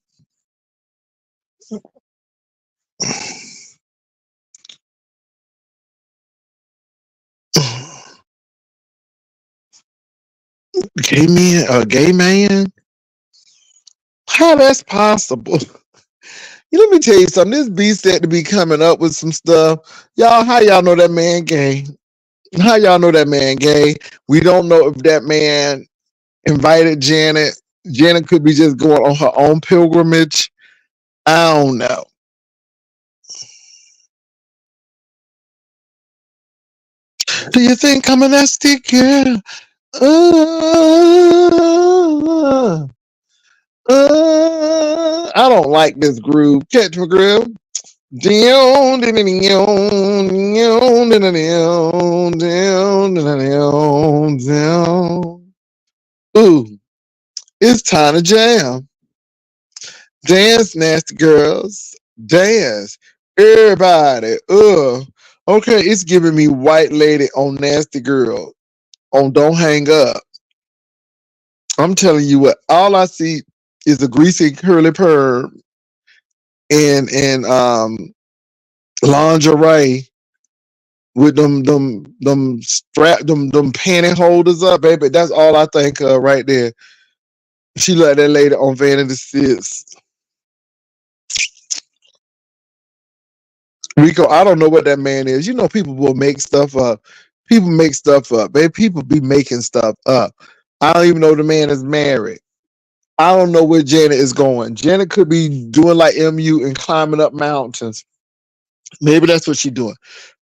Gay men, a gay man? How that's possible? You let me tell you something. This beast said to be coming up with some stuff. Y'all, how y'all know that man gay? How y'all know that man gay? We don't know if that man invited Janet. Janet could be just going on her own pilgrimage. I don't know. Do you think I'm a nasty girl? Uh, I don't like this groove. Catch my groove. Down, down, down, down, down, down, down. Ooh, it's time to jam. Dance, nasty girls. Dance. Everybody. Okay, it's giving me white lady on nasty girl. On don't hang up. I'm telling you what, all I see is a greasy curly perm and lingerie with them strap them panty holders up, baby. That's all I think of right there. She like that lady on Vanity Six. Rico, I don't know what that man is. You know, people will make stuff up. People make stuff up, baby. People be making stuff up. I don't even know the man is married. I don't know where Janet is going. Janet could be doing like MU and climbing up mountains. Maybe that's what she's doing.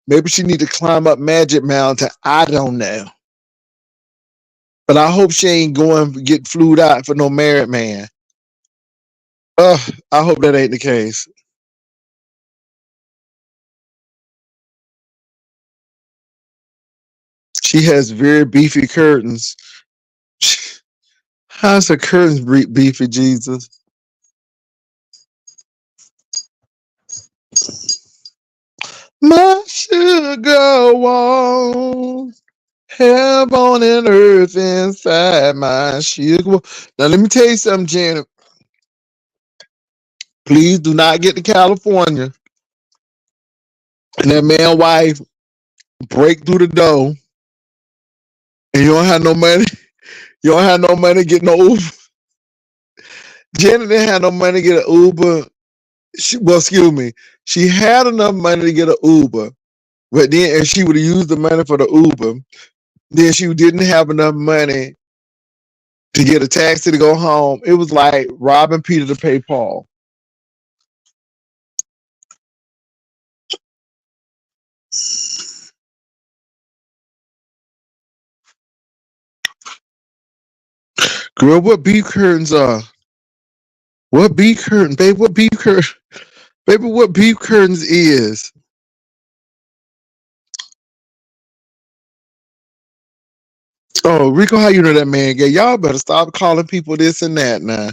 Maybe she need to climb up Magic Mountain. I don't know. But I hope she ain't going to get flued out for no married man. I hope that ain't the case. She has very beefy curtains. How's her curtains beefy, Jesus? My sugar walls, heaven and earth inside my sugar. Now let me tell you something, Janet. Please do not get to California and that man wife break through the door and you don't have no money. You don't have no money to get no Uber. Janet didn't have no money to get an Uber. Well, excuse me. She had enough money to get an Uber, but then if she would have used the money for the Uber, then she didn't have enough money to get a taxi to go home. It was like robbing Peter to pay Paul. Girl, what beef curtains are? What beef curtain, baby? What beef curtain, baby? What beef curtains is? Oh, Rico, how you know that man gay? Y'all better stop calling people this and that now.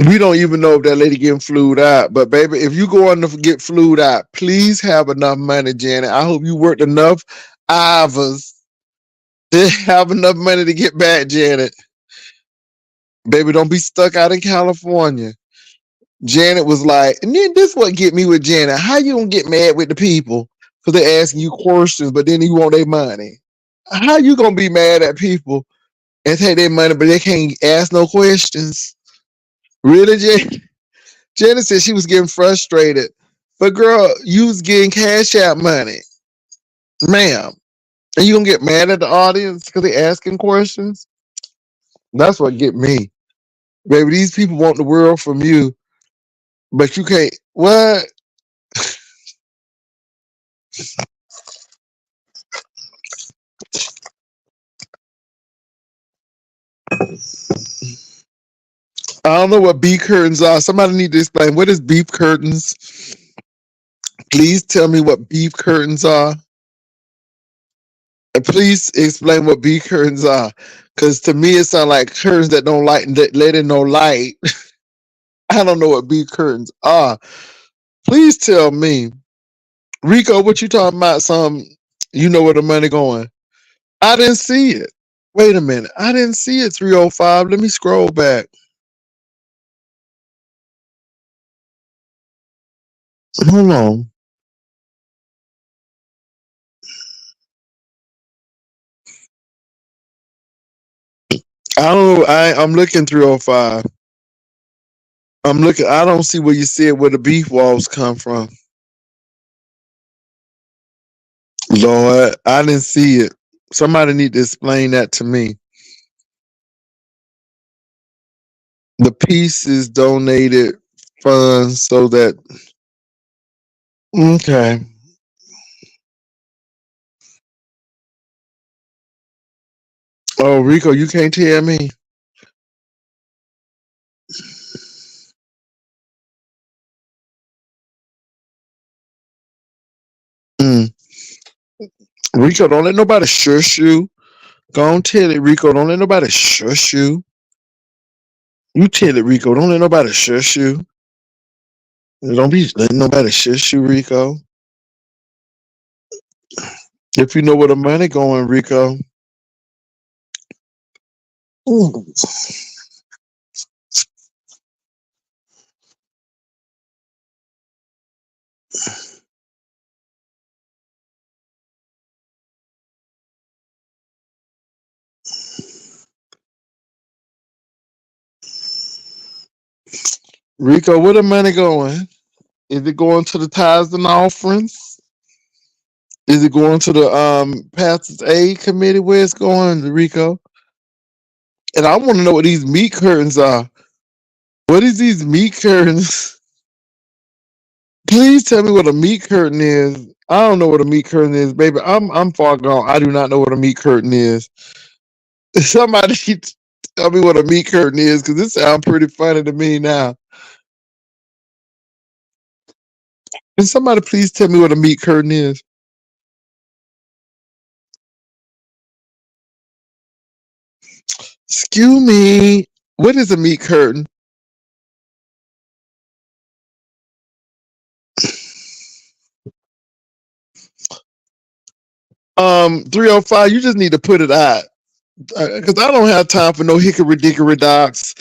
We don't even know if that lady getting flued out. But baby, if you go on to get flued out, please have enough money, Janet. I hope you worked enough hours to have enough money to get back, Janet. Baby, don't be stuck out in California. Janet was like, and then this what get me with Janet. How you gonna get mad with the people because they asking you questions, but then you want their money? How you gonna be mad at people and take their money, but they can't ask no questions? Really, Janet? Janet said she was getting frustrated. But girl, you was getting cash out money, ma'am. And you gonna get mad at the audience because they asking questions? That's what get me. Baby, these people want the world from you, but you can't. What? I don't know what beef curtains are. Somebody need to explain. What is beef curtains? Please tell me what beef curtains are. And please explain what beef curtains are. Because to me, it sounds like curtains that don't light, that let in no light. I don't know what beef curtains are. Please tell me. Rico, what you talking about? You know where the money going. I didn't see it. Wait a minute. I didn't see it, 305. Let me scroll back. Hold on. I don't know. I'm looking 305. I'm looking. I don't see where you said where the beef walls come from. Lord, I didn't see it. Somebody need to explain that to me. The piece is donated funds so that okay. Oh, Rico, you can't tell me. Mm. Rico, don't let nobody shush you. Go on, tell it, Rico. Don't let nobody shush you. You tell it, Rico. Don't let nobody shush you. Don't be letting nobody shush you, Rico. If you know where the money going, Rico. Mm. Rico, where the money going? Is it going to the tithes and offerings? Is it going to the pastor's aid committee? Where it's going, Rico? And I want to know what these meat curtains are. What is these meat curtains? Please tell me what a meat curtain is. I don't know what a meat curtain is, baby. I'm far gone. I do not know what a meat curtain is. Somebody tell me what a meat curtain is, because this sounds pretty funny to me now. Can somebody please tell me what a meat curtain is? Excuse me. What is a meat curtain? 305, you just need to put it out. Because I don't have time for no hickory dickory docks.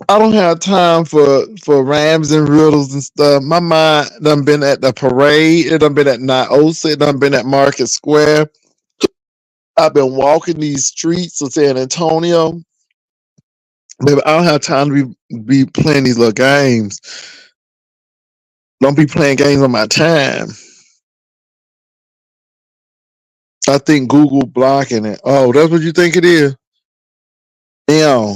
I don't have time for rhymes and riddles and stuff. My mind done been at the parade. It done been at Niosa. It done been at Market Square. I've been walking these streets of San Antonio. Baby, I don't have time to be playing these little games. Don't be playing games on my time. I think Google blocking it. Oh, that's what you think it is? Yeah.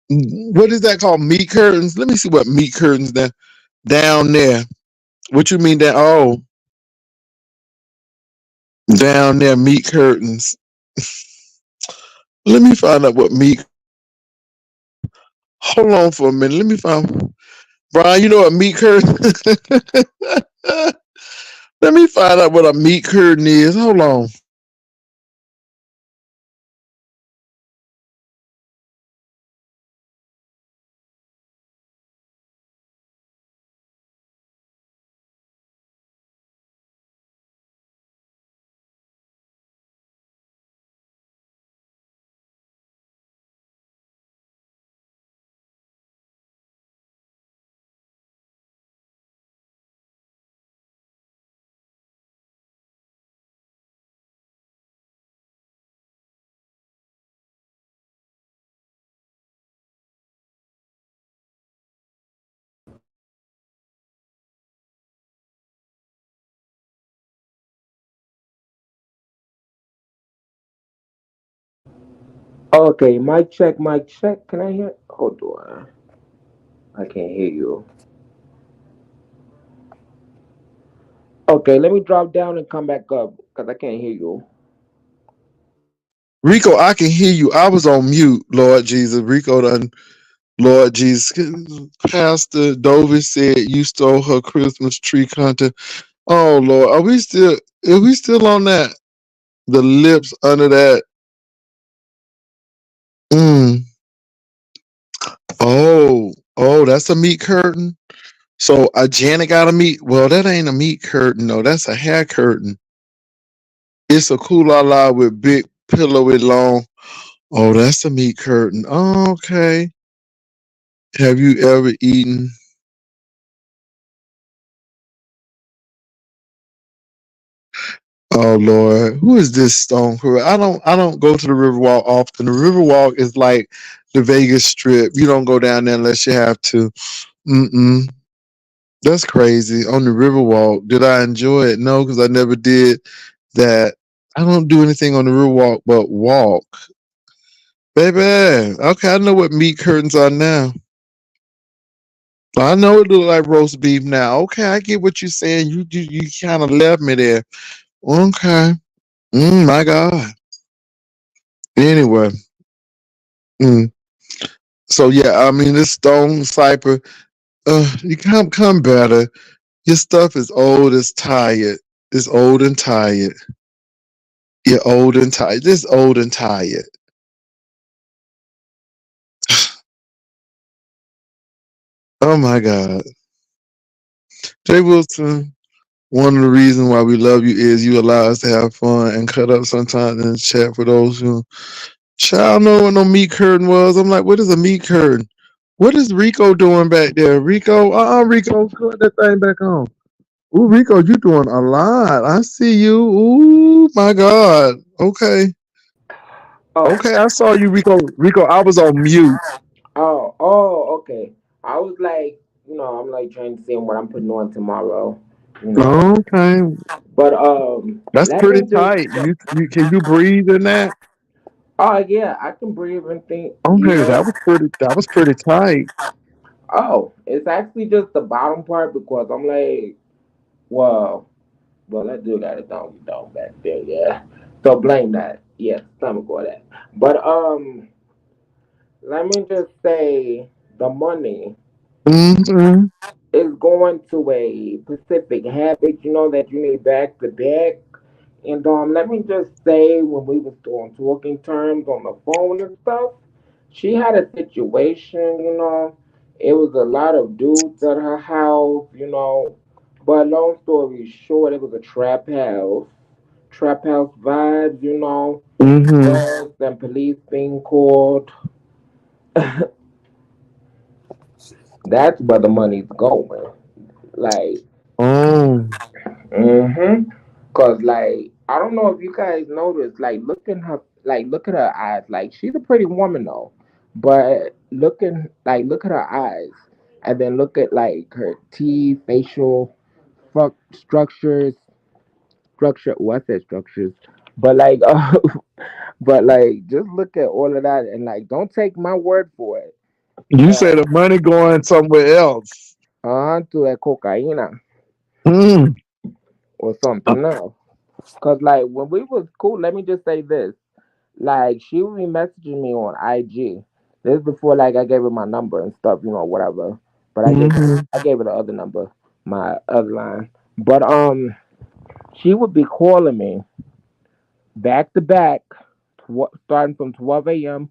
What is that called? Meat curtains? Let me see what meat curtains down there. What you mean that? Oh, down there, meat curtains. Let me find out what meat. Hold on for a minute. Let me find. Brian, you know what meat curtain? Let me find out what a meat curtain is. Hold on. Okay, mic check, mic check. Can I hear? Hold on. I can't hear you. Okay, let me drop down and come back up because I can't hear you. Rico, I can hear you. I was on mute, Lord Jesus. Rico done, Lord Jesus. Pastor Dovis said you stole her Christmas tree content. Oh Lord, are we still on that? The lips under that. Mm. Oh, that's a meat curtain. So a Janet got a meat. Well, that ain't a meat curtain, no. That's a hair curtain. It's a la with big pillow with long. Oh, that's a meat curtain. Oh, okay. Have you ever eaten? Oh Lord, who is this Stone Crew? I don't go to the Riverwalk often. The Riverwalk is like the Vegas Strip. You don't go down there unless you have to. Mm-mm. That's crazy. On the Riverwalk, did I enjoy it? No, because I never did that. I don't do anything on the Riverwalk but walk. Baby, okay, I know what meat curtains are now. I know it look like roast beef now. Okay, I get what you're saying. You kind of left me there. Okay. My God. Anyway. Mm. So yeah, I mean this Stone Cypher, you come better. Your stuff is old, it's tired. It's old and tired. You're old and tired. This old and tired. Oh my God. Jay Wilson, one of the reasons why we love you is you allow us to have fun and cut up sometimes in the chat for those who child know what no meat curtain was. I'm like, what is a meat curtain? What is Rico doing back there? Rico, Rico, put that thing back on. Ooh, Rico, you doing a lot. I see you. Ooh, my God. Okay. Oh, Okay, I saw you, Rico. Rico, I was on mute. okay. I was like, I'm like trying to see what I'm putting on tomorrow, you know. Okay. But That's let pretty me just. tight. You can you breathe in that? Oh yeah, I can breathe and think. Okay, Yeah. that was pretty tight. Oh, it's actually just the bottom part because I'm like, well, I do got a donkey dog back there, yeah. So blame that. Yes, stomach or that. But let me just say the money Mm-hmm. is going to a specific habit, that you need back to back. And let me just say, when we was doing talking terms on the phone and stuff, she had a situation, It was a lot of dudes at her house, But long story short, it was a trap house vibes, Mm-hmm. drugs and police being called. That's where the money's going. Like, Oh. mm-hmm. Cause like I don't know if you guys noticed, look at her eyes. Like she's a pretty woman though, but look at her eyes, and then look at like her teeth, facial structures, structure. Well, I said structures, but like, but like, just look at all of that, and like, don't take my word for it. You say the money going somewhere else. To that cocaine Mm. or something else. Cause like when we was cool, let me just say this. Like she would be messaging me on IG. This is before like I gave her my number and stuff, whatever. But Hmm. I gave her the other number, my other line. But she would be calling me back to back, starting from 12 a.m.,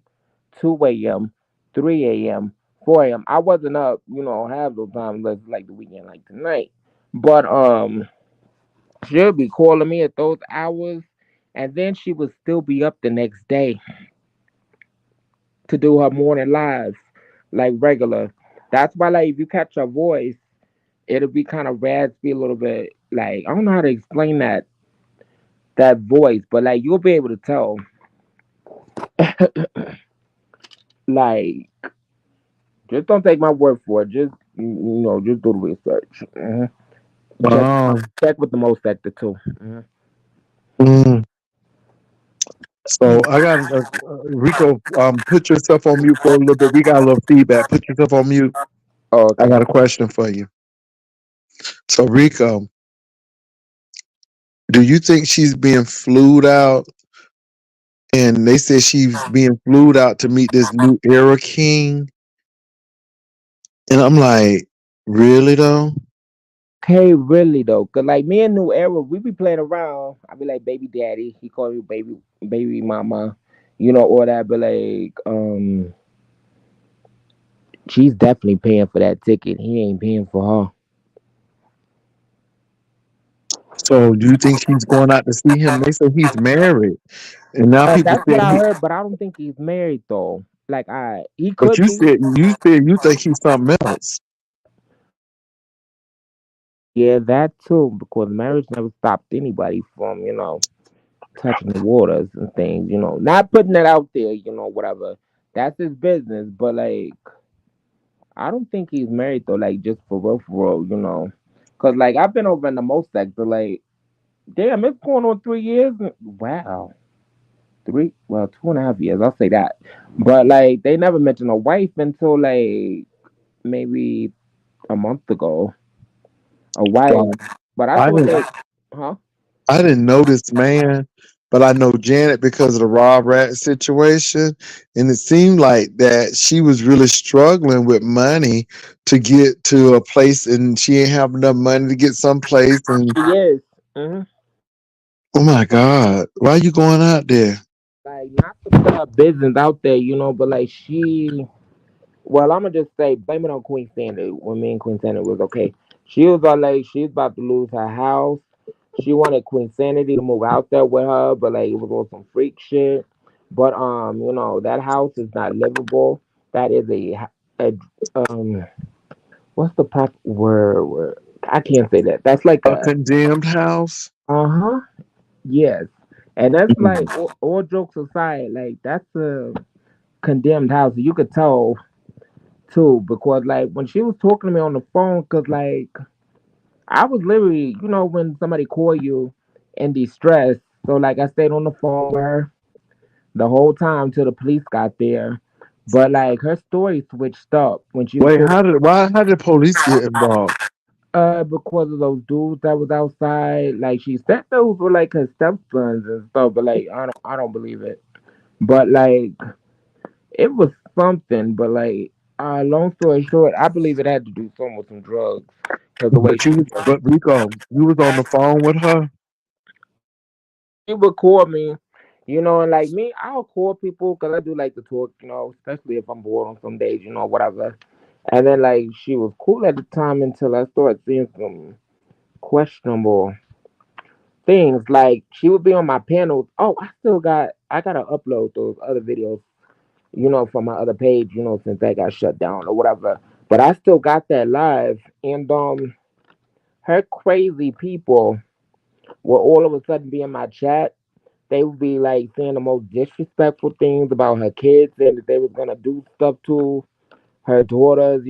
2 a.m., 3 a.m., 4 a.m. I wasn't up, half those times unless it's like the weekend, like tonight. But she'll be calling me at those hours, and then she would still be up the next day to do her morning lives like regular. That's why, like, if you catch her voice, it'll be kind of raspy a little bit. Like, I don't know how to explain that voice, but like you'll be able to tell. Like, just don't take my word for it. Just just do the research. Check Um, check with the most sector too. mm. So I got Rico. Put yourself on mute for a little bit. We got a little feedback. Put yourself on mute. Oh, I okay. got a question for you. So Rico, do you think she's being flued out? And they said she's being flued out to meet this new era king. And I'm like, really though? Hey, really though, cause like me and New Era, we be playing around. I be like baby daddy. He call me baby mama, all that. But like, she's definitely paying for that ticket. He ain't paying for her. So do you think she's going out to see him? They say he's married. And now people That's what saying I he, heard, but I don't think he's married though. Like he but could be. you think he's something else. Yeah, that too, because marriage never stopped anybody from, touching the waters and things, not putting it out there, whatever. That's his business. But like, I don't think he's married though, like just for real, Cause like I've been over in the most sector, like, damn, it's going on 3 years. Wow. Well, 2.5 years, I'll say that. But like they never mentioned a wife until like maybe a month ago. A wife. Wow. But I I thought didn't they huh? I didn't know this man, but I know Janet because of the Rob Rat situation. And it seemed like that she was really struggling with money to get to a place and she ain't have enough money to get someplace. And She is. hmm oh my God, why you going out there? Like not to put her business out there, but like well, I'ma just say blame it on Queen Sandy when me and Queen Sandy was okay. She was all like she's about to lose her house. She wanted Queen Sanity to move out there with her, but like it was on some freak shit. But that house is not livable. That is a what's the proper word? I can't say that. That's like A a condemned house? uh-huh. Yes. And that's Mm. like all jokes aside, like that's a condemned house. You could tell too, because like when she was talking to me on the phone, cause like I was literally, when somebody call you in distress. So like I stayed on the phone with her the whole time till the police got there. But like her story switched up when she was Wait, talking. how did police get involved? Because of those dudes that was outside, like she said those were like her stepsons and stuff, but like I don't believe it. But like it was something, but like long story short, I believe it had to do something with some drugs. Because the way But Rico, you was on the phone with her. she would call me, and like me, I'll call people because I do like to talk, especially if I'm bored on some days, whatever. And then like she was cool at the time until I started seeing some questionable things. Like she would be on my panels. Oh, I gotta upload those other videos, from my other page, since that got shut down or whatever. But I still got that live, and her crazy people will all of a sudden be in my chat. They would be like saying the most disrespectful things about her kids and that they was gonna do stuff to her daughters,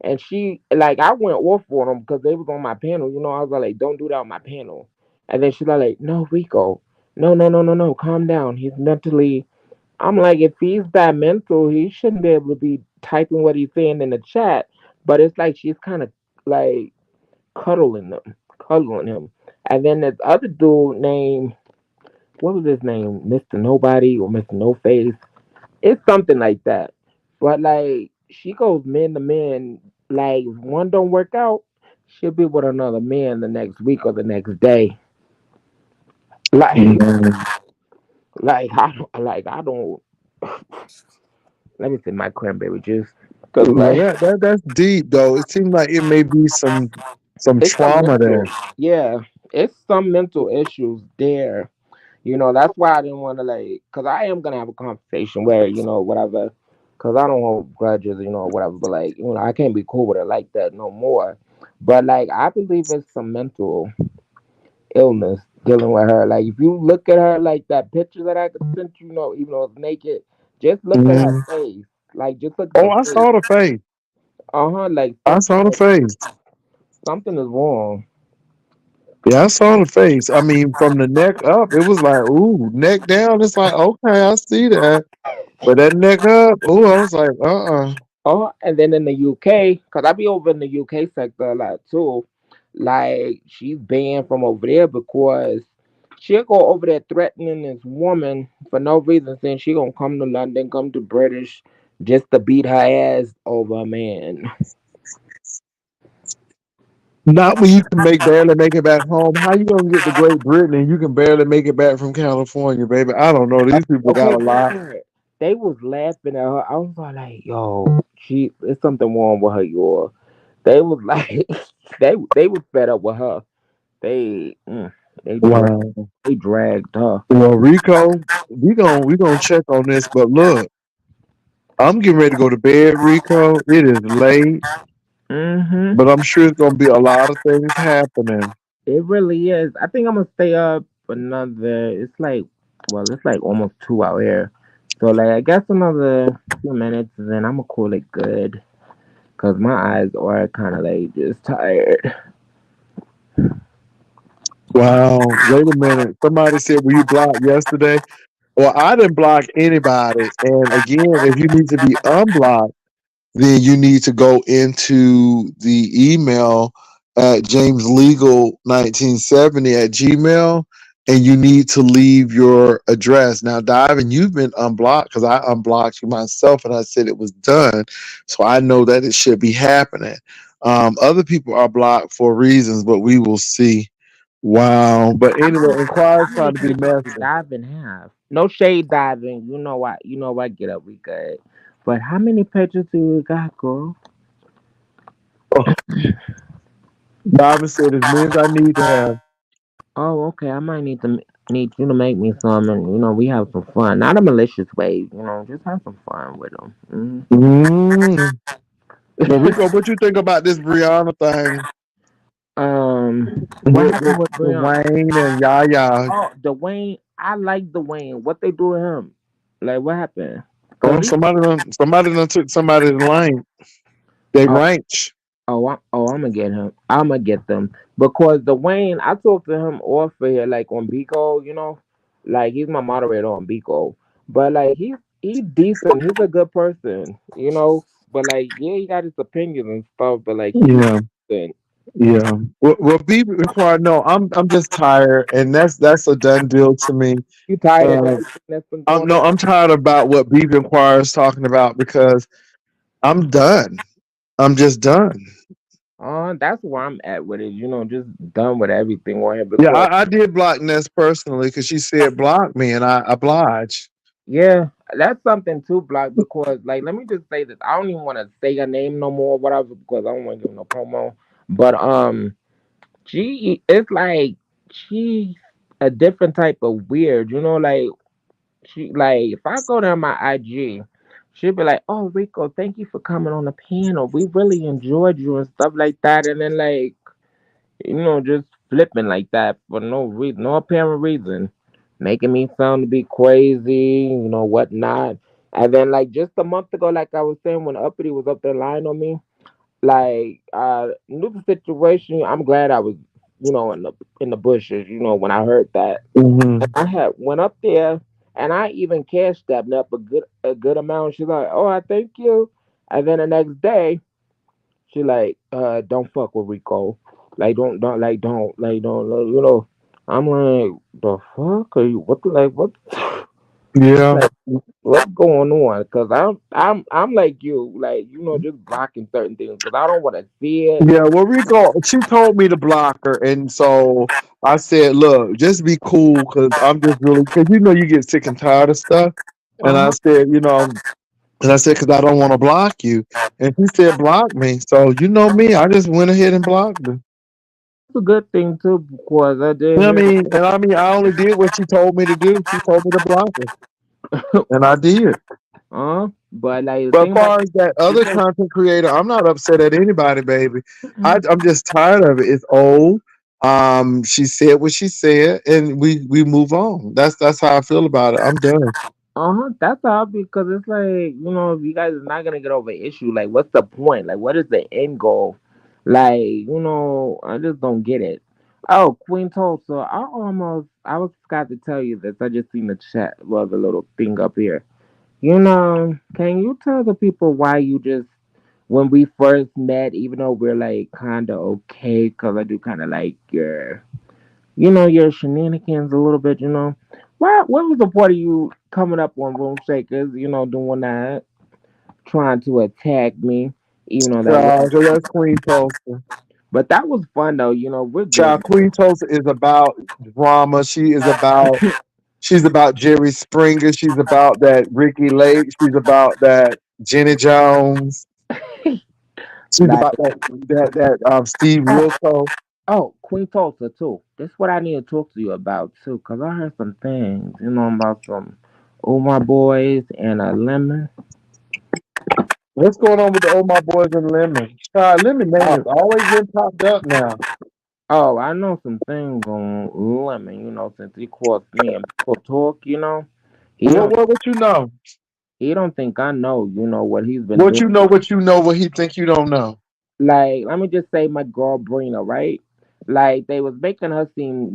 And she like I went off on them because they was on my panel, I was like, don't do that on my panel. And then she's like, no, Rico, no, no, no, no, no, calm down. He's mentally. I'm like, if he's that mental, he shouldn't be able to be typing what he's saying in the chat. But it's like she's kind of like cuddling him. And then this other dude named what was his name, Mr. Nobody or Mr. No Face. It's something like that. But like she goes man to man. Like if one don't work out, she'll be with another man the next week or the next day. Like Mm. I don't. Let me see my cranberry juice, cause Well, like that's deep though. It seems like it may be some it's some trauma mental. there. Yeah, it's some mental issues there. That's why I didn't want to cause I am gonna have a conversation where whatever, cause I don't hold grudges, whatever. But I can't be cool with her like that no more. But I believe it's some mental illness dealing with her. Like if you look at her, like that picture that I could send you, even though it's naked, just look at her Mm. face. Like just look at Oh, the I face. saw the face. Like I saw the face. something is wrong. Yeah, I saw the face. I mean, from the neck up, it was like, ooh, neck down. It's like, okay, I see that. But that neck up, ooh, I was like, Oh, and then in the UK, cause I be over in the UK sector a lot too. Like she's banned from over there because she'll go over there threatening this woman for no reason, saying she gonna come to London, come to British, just to beat her ass over a man. not when you can barely make it back home. How you gonna get to Great Britain and you can barely make it back from California, baby? I don't know. These people got Okay, a lot. they was laughing at her. I was like, yo, she, there's something wrong with her, yo. They was like, they was fed up with her. They, they dragged, Wow. they dragged her. Well, Rico, we gonna check on this, but look, I'm getting ready to go to bed, Rico. It is late, Hmm. but I'm sure it's gonna be a lot of things happening. It really is. I think I'm gonna stay up another. It's like almost 2 hour here. So I guess another few minutes, and then I'm gonna call it good. Cause my eyes are kind of just tired. Wow. Wait a minute. Somebody said, were you blocked yesterday? Well, I didn't block anybody. And again, if you need to be unblocked, then you need to go into the email at jameslegal1970 at gmail, and you need to leave your address. Now, Diving, you've been unblocked because I unblocked you myself and I said it was done. So I know that it should be happening. Other people are blocked for reasons, but we will see. Wow. But anyway, How Inquire's many trying to be pages do messy. diving have? No shade diving. You know what? You know what? Get up, we good. But how many pages do you got, girl? Diving said as many as I need to have. Oh, okay. I might need you to make me some, and we have some fun. Not a malicious way. Just have some fun with them. Mm. Well, Rico, what you think about this Brianna thing What with happened with Brian? Dwayne and Yaya? Oh, Dwayne. I like Dwayne. What they do to him? Like, what happened? Cause he. Somebody done took somebody's lane. They Oh, ranch. I'm gonna get him. I'm gonna get them because Dwayne. I talked to him off of here, like on Bico. Like he's my moderator on Bico. But he's decent. He's a good person. But yeah, he got his opinions and stuff. But he's Yeah, decent. yeah. Well, be required. No, I'm just tired, and that's a done deal to me. You tired of Uh, everything that's been going I'm on? tired about what Beef Inquirer is talking about because I'm done. I'm just done. That's where I'm at with it. Just done with everything on here Yeah, because I did block Ness personally because she said block me, and I obliged. yeah, that's something too, Block. Because let me just say this. I don't even want to say her name no more, whatever, because I don't want to give no promo. But she it's like she's a different type of weird. She if I go down my IG, she'll be like, "Oh, Rico, thank you for coming on the panel. We really enjoyed you and stuff like that." And then just flipping like that for no reason, no apparent reason, making me sound to be crazy, whatnot. And then just a month ago, like I was saying, when Uppity was up there lying on me, knew the situation. I'm glad I was, in the bushes, when I heard that. Hmm. I had went up there and I even cashed that up a good amount. She's like, "Oh, I thank you." And then the next day, she don't fuck with Rico. Don't, don't, don't, I'm like, the fuck are you? What like what? Yeah. Like what's going on? Cause I'm like you, like just blocking certain things because I don't want to see it. Yeah, well, Rico, she told me to block her, and so I said, "Look, just be cool, because I'm just really, because you get sick and tired of stuff." And Uh I huh. said, and I said, "Because I don't want to block you," and she said, "Block me." So you know me, I just went ahead and blocked her. That's a good thing too because I did I hear. mean, I only did what she told me to do. She told me to block her, and I did. But like the But as thing about far as that other because content creator, I'm not upset at anybody, baby. I'm just tired of it. It's old. She said what she said, and we move on. That's how I feel about it. I'm done. that's how because it's like if you guys are not gonna get over an issue, like what's the point? Like what is the end goal? Like I just don't get it. Oh, Queen Tulsa, I was forgot to tell you this. I just seen the chat, well, the little thing up here. Can you tell the people why you just when we first met, even though we're like kind of okay, because I do kind of like your shenanigans a little bit, What was the point of you coming up on Room Shakers, doing that, trying to attack me, even though that was, So that's Queen Tulsa. but that was fun though, we're Child, good. Queen Tulsa is about drama. She's about Jerry Springer. She's about that Ricky Lake. She's about that Jenny Jones. She's Like, about that Steve oh, Wilco. oh, Queen Tulsa too. That's what I need to talk to you about too, cause I heard some things, about some Oh My Boys and a Lemon. What's going on with the old my boys in Lemon? Child, Lemon name Oh, has always been popped up now. oh, I know some things on Lemon, since he calls me and people talk, he What don't what you know? he don't think I know, what he's been What doing. you know? What you know? What he think you don't know? Like, let me just say my girl Brina, right? Like they was making her seem,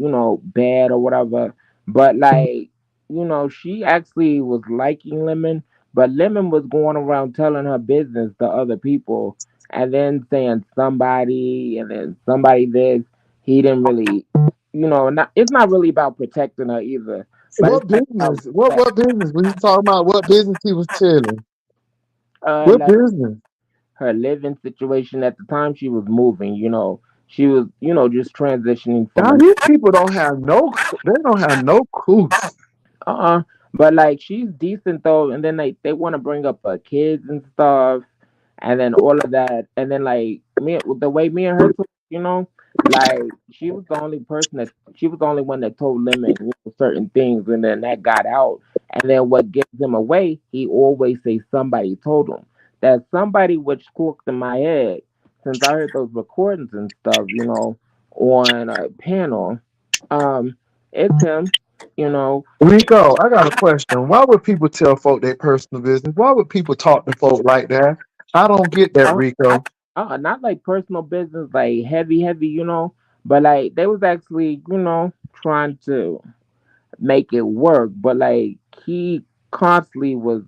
bad or whatever. But like, she actually was liking Lemon, but Lemon was going around telling her business to other people and then saying somebody and then somebody this. He didn't really not it's not really about protecting her either. But it's What like about business? What respect. what business? When you talking about what business he was telling? What Like business? her living situation at the time she was moving, she was, just transitioning from Now a these people don't have no. They don't have no clue. uh but like she's decent though, and then like they want to bring up her kids and stuff, and then all of that, and then like the way me and her talk, like she was the only one that told Lemon certain things, and then that got out, and then what gives him away, he always say somebody told him. That somebody which clicked in my head since I heard those recordings and stuff, on a panel. Um, it's him, you know. Rico, I got a question. Why would people tell folk their personal business? Why would people talk to folk like that? I don't get that, Uh, I, Rico. not like personal business, like heavy, heavy, but like they was actually, trying to make it work, but like he constantly was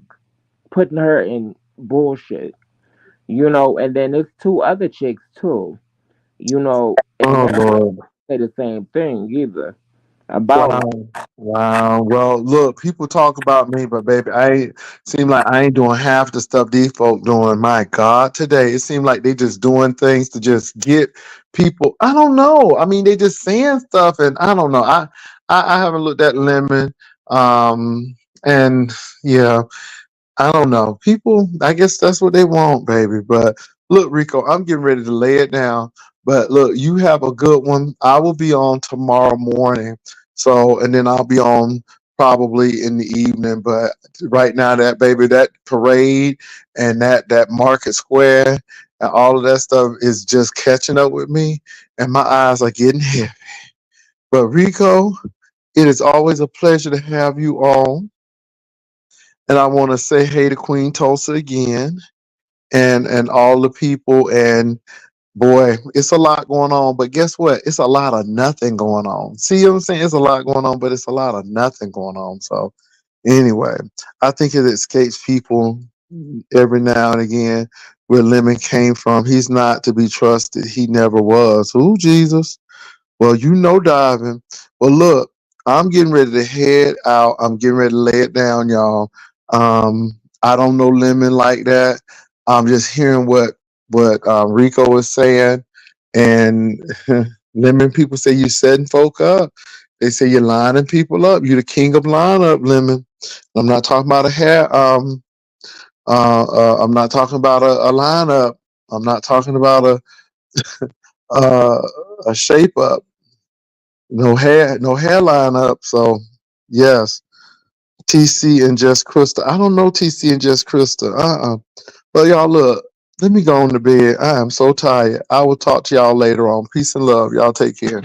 putting her in bullshit, and then there's two other chicks too, and Oh they Lord. say the same thing either about Wow. Wow. Well, look, people talk about me, but baby, seem like I ain't doing half the stuff these folk doing. My God, today it seemed like they just doing things to just get people. I don't know. I mean, they just saying stuff, and I don't know. I haven't looked at Lemon, and yeah. I don't know. People, I guess that's what they want, baby. But look, Rico, I'm getting ready to lay it down. But look, you have a good one. I will be on tomorrow morning. So, and then I'll be on probably in the evening. But right now, that baby, that parade and that Market Square and all of that stuff is just catching up with me. And my eyes are getting heavy. But Rico, it is always a pleasure to have you on. And I want to say hey to Queen Tulsa again and all the people. And boy, it's a lot going on. But guess what? It's a lot of nothing going on. See what I'm saying? It's a lot going on, but it's a lot of nothing going on. So anyway, I think it escapes people every now and again where Lemon came from. He's not to be trusted. He never was. Ooh, Jesus. Well, you know diving. Well, look, I'm getting ready to head out. I'm getting ready to lay it down, y'all. I don't know Lemon like that. I'm just hearing what Rico was saying, and Lemon people say you setting folk up. They say you're lining people up. You're the king of lineup, Lemon. I'm not talking about a hair. I'm not talking about a lineup. I'm not talking about uh, a shape up. No hairline up. So yes, TC and Just Krista. I don't know TC and Just Krista. But y'all look, let me go on to bed. I am so tired. I will talk to y'all later on. Peace and love. Y'all take care.